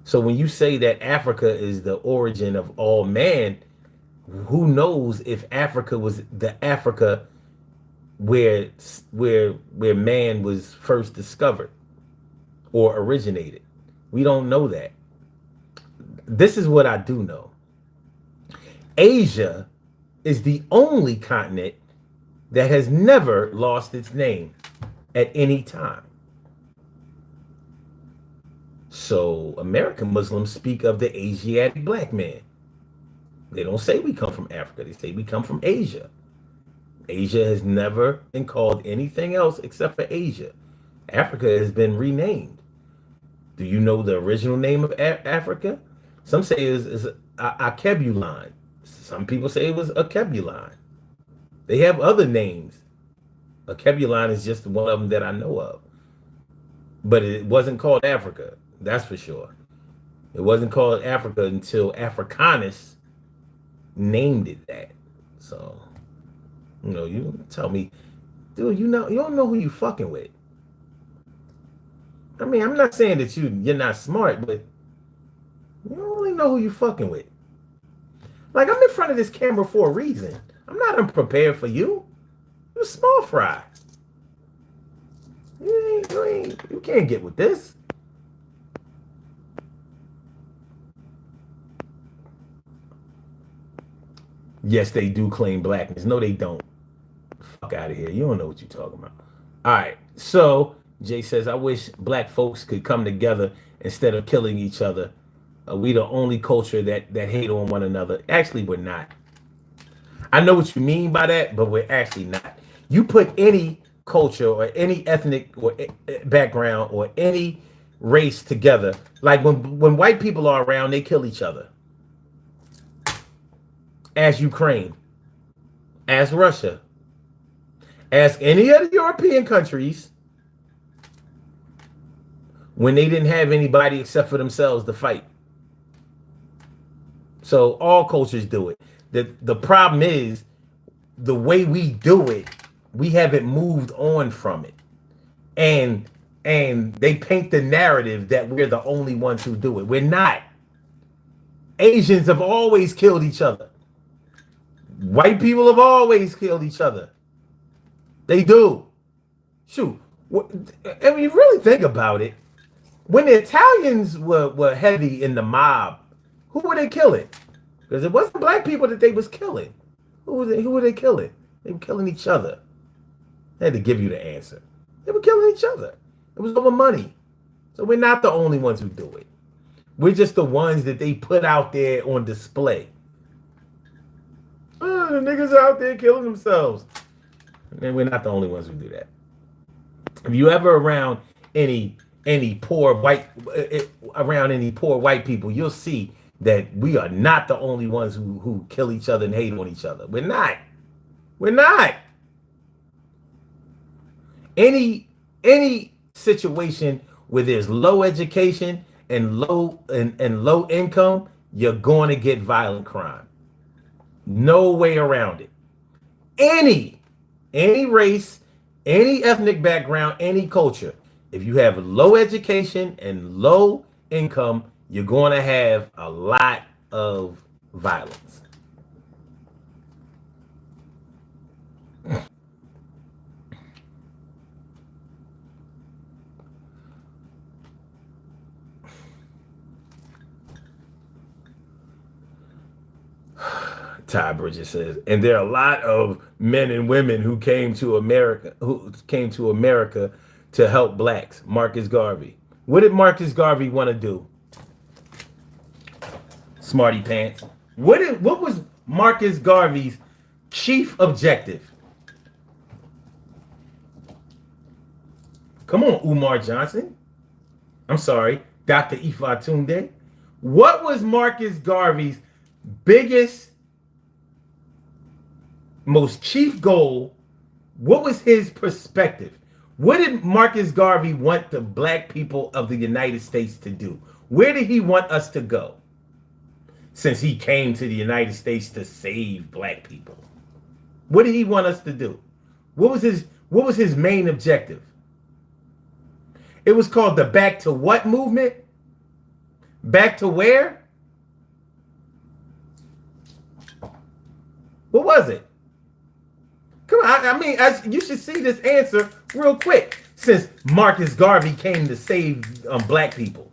So when you say that Africa is the origin of all man, who knows if Africa was the Africa where man was first discovered or originated? We don't know that. This is what I do know. Asia is the only continent that has never lost its name at any time. So American Muslims speak of the Asiatic black man. They don't say we come from Africa. They say we come from Asia. Asia has never been called anything else except for Asia. Africa has been renamed. Do you know the original name of Africa? Some say it's Akebulon. Some people say it was Akebulon. They have other names. Akebulon is just one of them that I know of. But it wasn't called Africa. That's for sure. It wasn't called Africa until Africanus named it that. So, you tell me, dude, you don't know who you fucking with. I mean, I'm not saying that you're not smart, but you don't really know who you fucking with. Like, I'm in front of this camera for a reason. I'm not unprepared for you. You're a small fry. You can't get with this. Yes, they do claim blackness. No, they don't. Fuck out of here. You don't know what you're talking about. All right. So Jay says, I wish black folks could come together instead of killing each other. We the only culture that hate on one another. Actually, we're not. I know what you mean by that, but we're actually not. You put any culture or any ethnic or background or any race together, like when white people are around, they kill each other. Ask Ukraine. Ask Russia. Ask any of the European countries when they didn't have anybody except for themselves to fight. So all cultures do it. The problem is the way we do it, we haven't moved on from it. And they paint the narrative that we're the only ones who do it. We're not. Asians have always killed each other. White people have always killed each other. They do. Shoot. I mean, really think about it. When the Italians were heavy in the mob, who were they killing? Because it wasn't black people that they was killing. Who were they killing? They were killing each other. I had to give you the answer. They were killing each other. It was over money. So we're not the only ones who do it. We're just the ones that they put out there on display. Oh, the niggas out there killing themselves. And we're not the only ones who do that. If you ever around any poor white people, you'll see that we are not the only ones who kill each other and hate on each other. We're not. We're not. Any situation where there's low education and low income, you're going to get violent crime. No way around it. Any any race, any ethnic background, any culture, if you have low education and low income, you're going to have a lot of violence. Ty Bridges says, and there are a lot of men and women who came to America to help blacks. Marcus Garvey. What did Marcus Garvey want to do? Smarty pants. What was Marcus Garvey's chief objective? Come on, Umar Johnson. I'm sorry, Dr. Ifa Tunde. What was Marcus Garvey's biggest, most chief goal? What was his perspective? What did Marcus Garvey want the black people of the United States to do? Where did he want us to go? Since he came to the United States to save black people. What did he want us to do? What was his main objective? It was called the Back to What movement? Back to where? What was it? Come on, I mean, you should see this answer real quick, since Marcus Garvey came to save black people.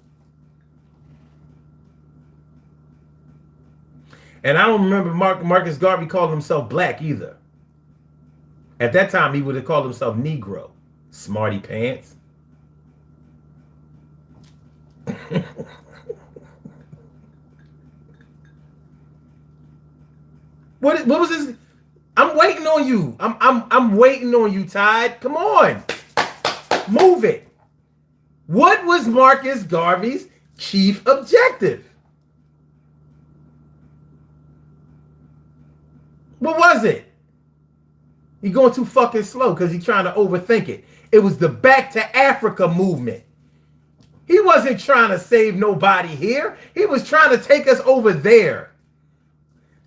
And I don't remember Marcus Garvey called himself black either. At that time, he would have called himself Negro. Smarty pants. What was this? I'm waiting on you. I'm waiting on you, Tide. Come on. Move it. What was Marcus Garvey's chief objective? What was it? You're going too fucking slow because he's trying to overthink it. It was the Back to Africa movement. He wasn't trying to save nobody here. He was trying to take us over there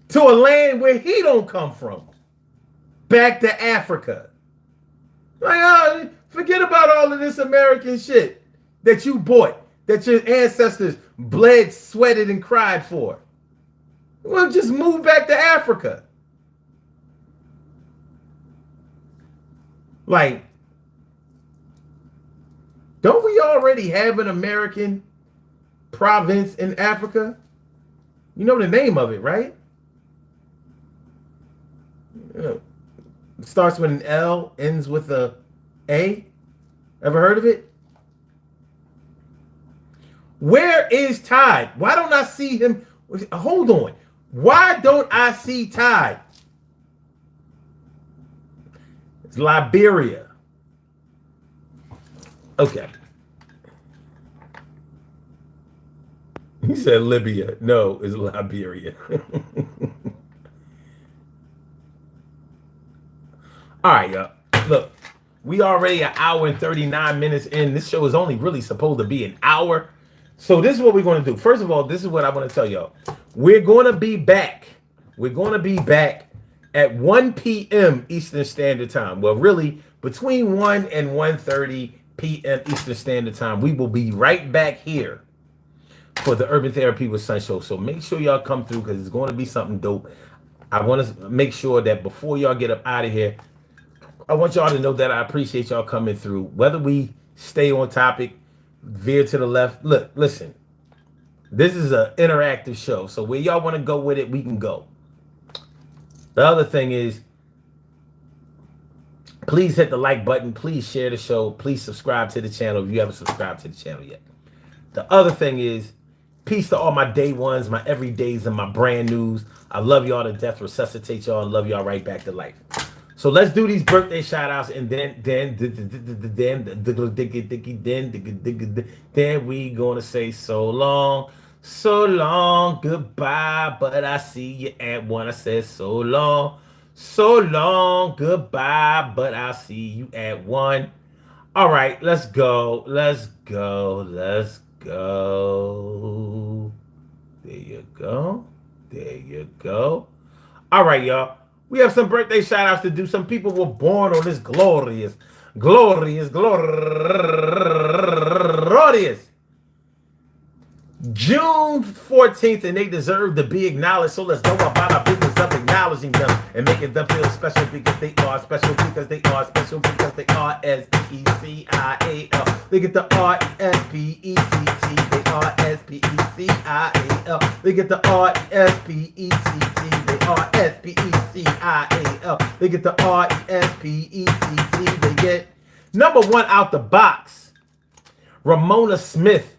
to a land where he don't come from. Back to Africa. Like, forget about all of this American shit that you bought, that your ancestors bled, sweated, and cried for. Well, just move back to Africa. Like, don't we already have an American province in Africa? You know the name of it, right? It starts with an L, ends with a A. Ever heard of it? Where is Tide? Why don't I see him? Hold on. Why don't I see Tide? It's Liberia. Okay. He said Libya. No, it's Liberia. All right, y'all. Look, we already an hour and 39 minutes in. This show is only really supposed to be an hour. So this is what we're going to do. First of all, this is what I want to tell y'all. We're going to be back. We're going to be back at 1 p.m. Eastern Standard Time. Well, really, between 1 and 1:30 p.m. Eastern Standard Time, we will be right back here for the Urban Therapy with Sun show. So make sure y'all come through because it's going to be something dope. I want to make sure that before y'all get up out of here, I want y'all to know that I appreciate y'all coming through. Whether we stay on topic, veer to the left. Look, listen, this is an interactive show. So where y'all want to go with it, we can go. The other thing is, please hit the like button. Please share the show. Please subscribe to the channel if you haven't subscribed to the channel yet. The other thing is, peace to all my day ones, my everydays, and my brand news. I love y'all to death, resuscitate y'all, and love y'all right back to life. So let's do these birthday shout outs, and then we gonna say so long, goodbye. But I see you at one. I said so long, So long, goodbye, but I'll see you at 1. All right, let's go. Let's go. Let's go. There you go. There you go. All right, y'all. We have some birthday shout outs to do. Some people were born on this glorious June 14th, and they deserve to be acknowledged. So let's go about our business of acknowledging them and making them feel special because they are special because they are special because they are SPECIAL. They get the RESPECT. They are SPECIAL. They get the RESPECT. They are SPECIAL. They get the RESPECT. They get number 1 out the box. Ramona Smith.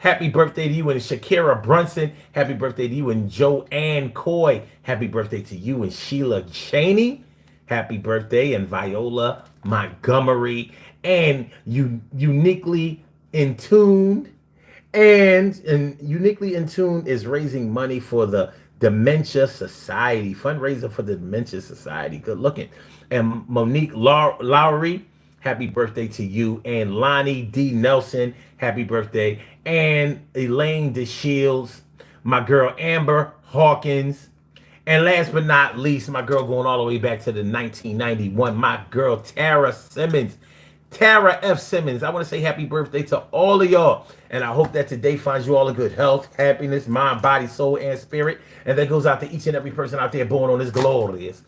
Happy birthday to you and Shakira Brunson. Happy birthday to you and Joanne Coy. Happy birthday to you and Sheila Cheney. Happy birthday and Viola Montgomery. And Uniquely In Tune. And Uniquely In Tune is raising money for the Dementia Society. Fundraiser for the Dementia Society. Good looking. And Monique Lowry. Happy birthday to you. And Lonnie D. Nelson. Happy birthday. And Elaine DeShields. My girl Amber Hawkins. And last but not least, my girl going all the way back to the 1991. My girl Tara Simmons. Tara F. Simmons. I want to say happy birthday to all of y'all. And I hope that today finds you all in good health, happiness, mind, body, soul, and spirit. And that goes out to each and every person out there born on this glorious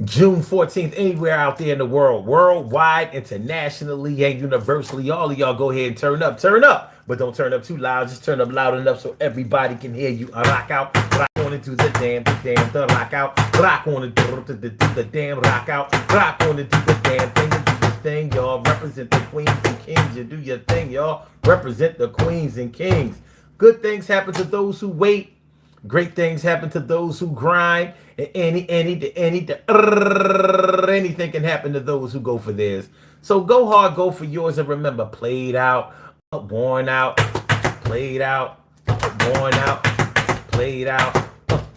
June 14th, anywhere out there in the world, worldwide, internationally, and universally. All of y'all go ahead and turn up. But don't turn up too loud. Just turn up loud enough so everybody can hear you. Rock out, rock on into the damn, the rock out. Rock on into the damn, rock out. Rock on into the damn thing, do your thing, y'all. Represent the queens and kings. You do your thing, y'all. Represent the queens and kings. Good things happen to those who wait. Great things happen to those who grind. And anything can happen to those who go for theirs. So go hard, go for yours, and remember, played out, worn out, played out, worn out, played out,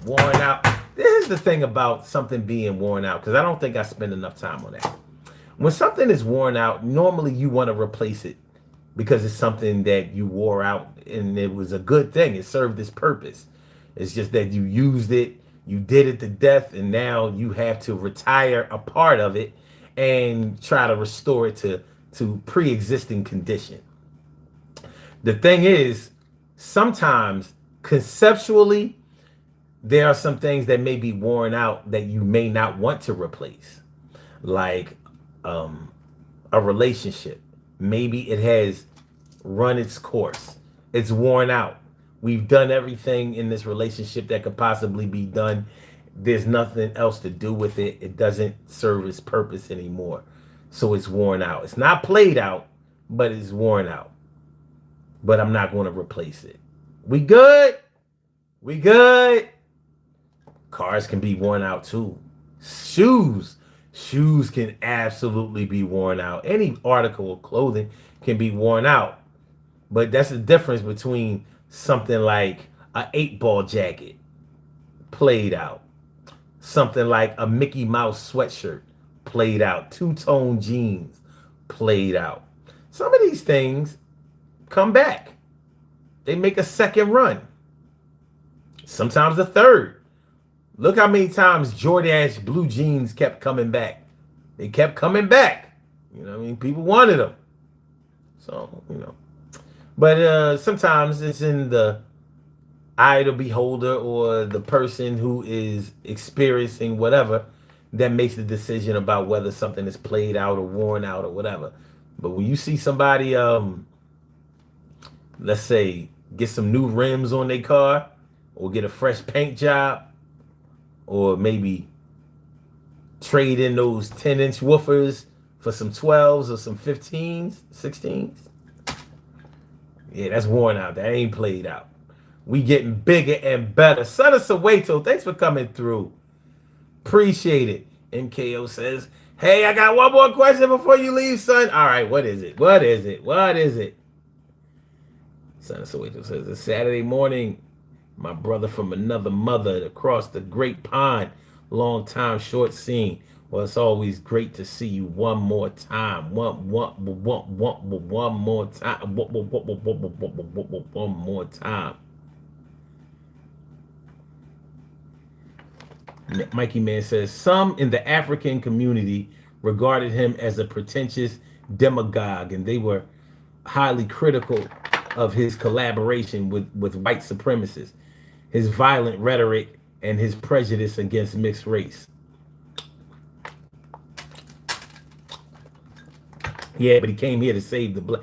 worn out. Here's the thing about something being worn out, because I don't think I spend enough time on that. When something is worn out, normally you want to replace it because it's something that you wore out and it was a good thing. It served its purpose. It's just that you used it, you did it to death, and now you have to retire a part of it and try to restore it to pre-existing condition. The thing is, sometimes conceptually, there are some things that may be worn out that you may not want to replace. Like a relationship. Maybe it has run its course. It's worn out. We've done everything in this relationship that could possibly be done. There's nothing else to do with it. It doesn't serve its purpose anymore. So it's worn out. It's not played out, but it's worn out. But I'm not going to replace it. We good? We good? Cars can be worn out too. Shoes can absolutely be worn out. Any article of clothing can be worn out. But that's the difference between something like an 8-ball jacket, played out. Something like a Mickey Mouse sweatshirt, played out. 2-tone jeans, played out. Some of these things come back. They make a second run. Sometimes a third. Look how many times Jordache blue jeans kept coming back. They kept coming back. You know what I mean? People wanted them. So, you know. But sometimes it's in the eye of the beholder or the person who is experiencing whatever that makes the decision about whether something is played out or worn out or whatever. But when you see somebody, let's say, get some new rims on their car or get a fresh paint job or maybe trade in those 10-inch woofers for some 12s or some 15s, 16s. Yeah, that's worn out. That ain't played out. We getting bigger and better. Son of Soweto, thanks for coming through. Appreciate it. MKO says, hey, I got one more question before you leave, son. All right, what is it? What is it? What is it? Son of Soweto says, it's Saturday morning. My brother from another mother across the great pond. Long time short scene. Well, it's always great to see you one more time. One more time. One more time. Mikey Man says, some in the African community regarded him as a pretentious demagogue, and they were highly critical of his collaboration with white supremacists, his violent rhetoric, and his prejudice against mixed race. Yeah, but he came here to save the black.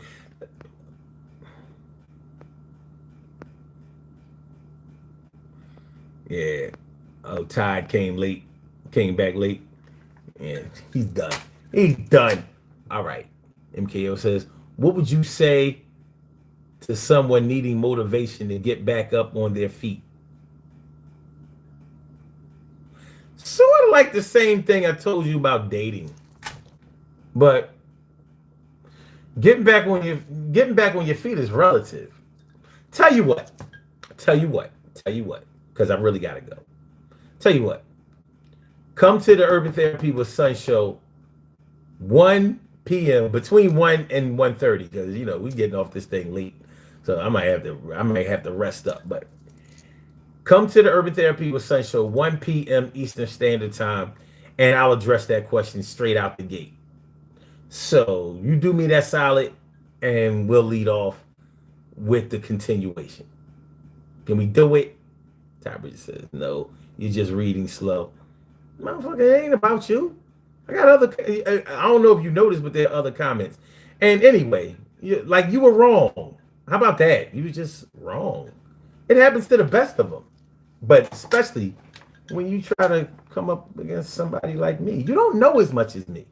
Yeah. Oh, Tide came back late. And he's done. He's done. All right. MKO says, what would you say to someone needing motivation to get back up on their feet? Sort of like the same thing I told you about dating. But getting back on your feet is relative. Tell you what, because I really gotta go. Tell you what, come to the Urban Therapy with Sun show 1 p.m. between 1 and 1:30, because we getting off this thing late. So I might have to rest up. But come to the Urban Therapy with Sun show 1 p.m. Eastern Standard Time, and I'll address that question straight out the gate. So you do me that solid, and we'll lead off with the continuation. Can we do it? Tybridge says, no, you're just reading slow. Motherfucker, it ain't about you. I got other, I don't know if you noticed, but there are other comments. And anyway, you were wrong. How about that? You were just wrong. It happens to the best of them. But especially when you try to come up against somebody like me. You don't know as much as me.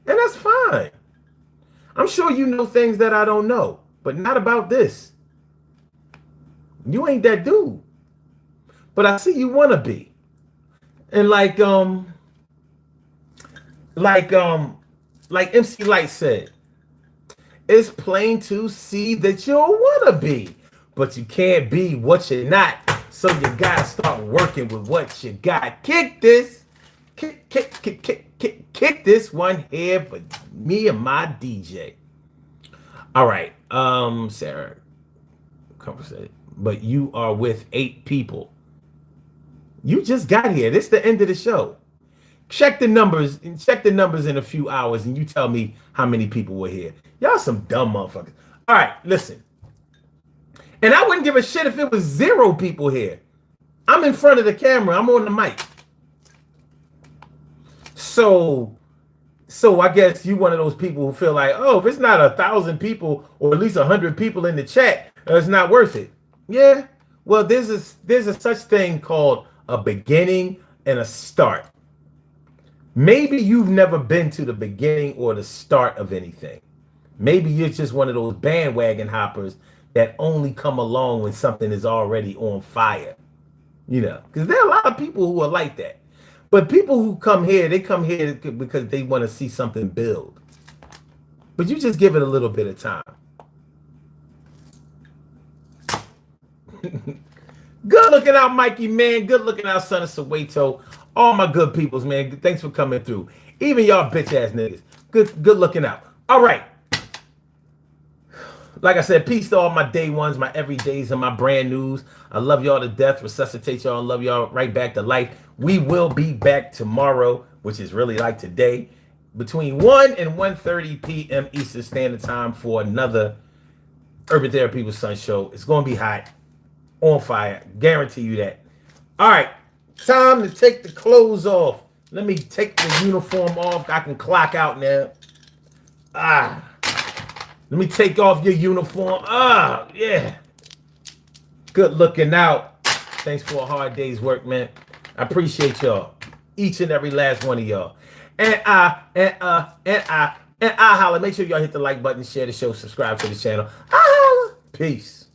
And that's fine. I'm sure you know things that I don't know, but not about this. You ain't that dude. But I see you want to be. And like MC Light said, it's plain to see that you want to be, but you can't be what you're not. So you got to start working with what you got. Kick this one here for me and my DJ. All right. Sarah, conversation. But you are with 8 people. You just got here. This is the end of the show. Check the numbers in a few hours, and you tell me how many people were here. Y'all some dumb motherfuckers. All right, listen. And I wouldn't give a shit if it was 0 people here. I'm in front of the camera. I'm on the mic. So I guess you one of those people who feel like, oh, if it's not 1,000 people or at least 100 people in the chat, it's not worth it. Yeah. Well, there's a such thing called a beginning and a start. Maybe you've never been to the beginning or the start of anything. Maybe you're just one of those bandwagon hoppers that only come along when something is already on fire. Because there are a lot of people who are like that. But people who come here, they come here because they want to see something build. But you just give it a little bit of time. Good looking out, Mikey, man. Good looking out, son of Soweto. All my good peoples, man. Thanks for coming through. Even y'all bitch ass niggas. Good looking out. All right. Like I said, peace to all my day ones, my everydays, and my brand news. I love y'all to death. Resuscitate y'all and love y'all right back to life. We will be back tomorrow, which is really like today, between 1 and 1:30 p.m. Eastern Standard Time for another Urban Therapy with Sun show. It's going to be hot. On fire. Guarantee you that. All right. Time to take the clothes off. Let me take the uniform off. I can clock out now. Let me take off your uniform. Yeah. Good looking out. Thanks for a hard day's work, man. I appreciate y'all. Each and every last one of y'all. And I holla. Make sure y'all hit the like button, share the show, subscribe to the channel. Peace.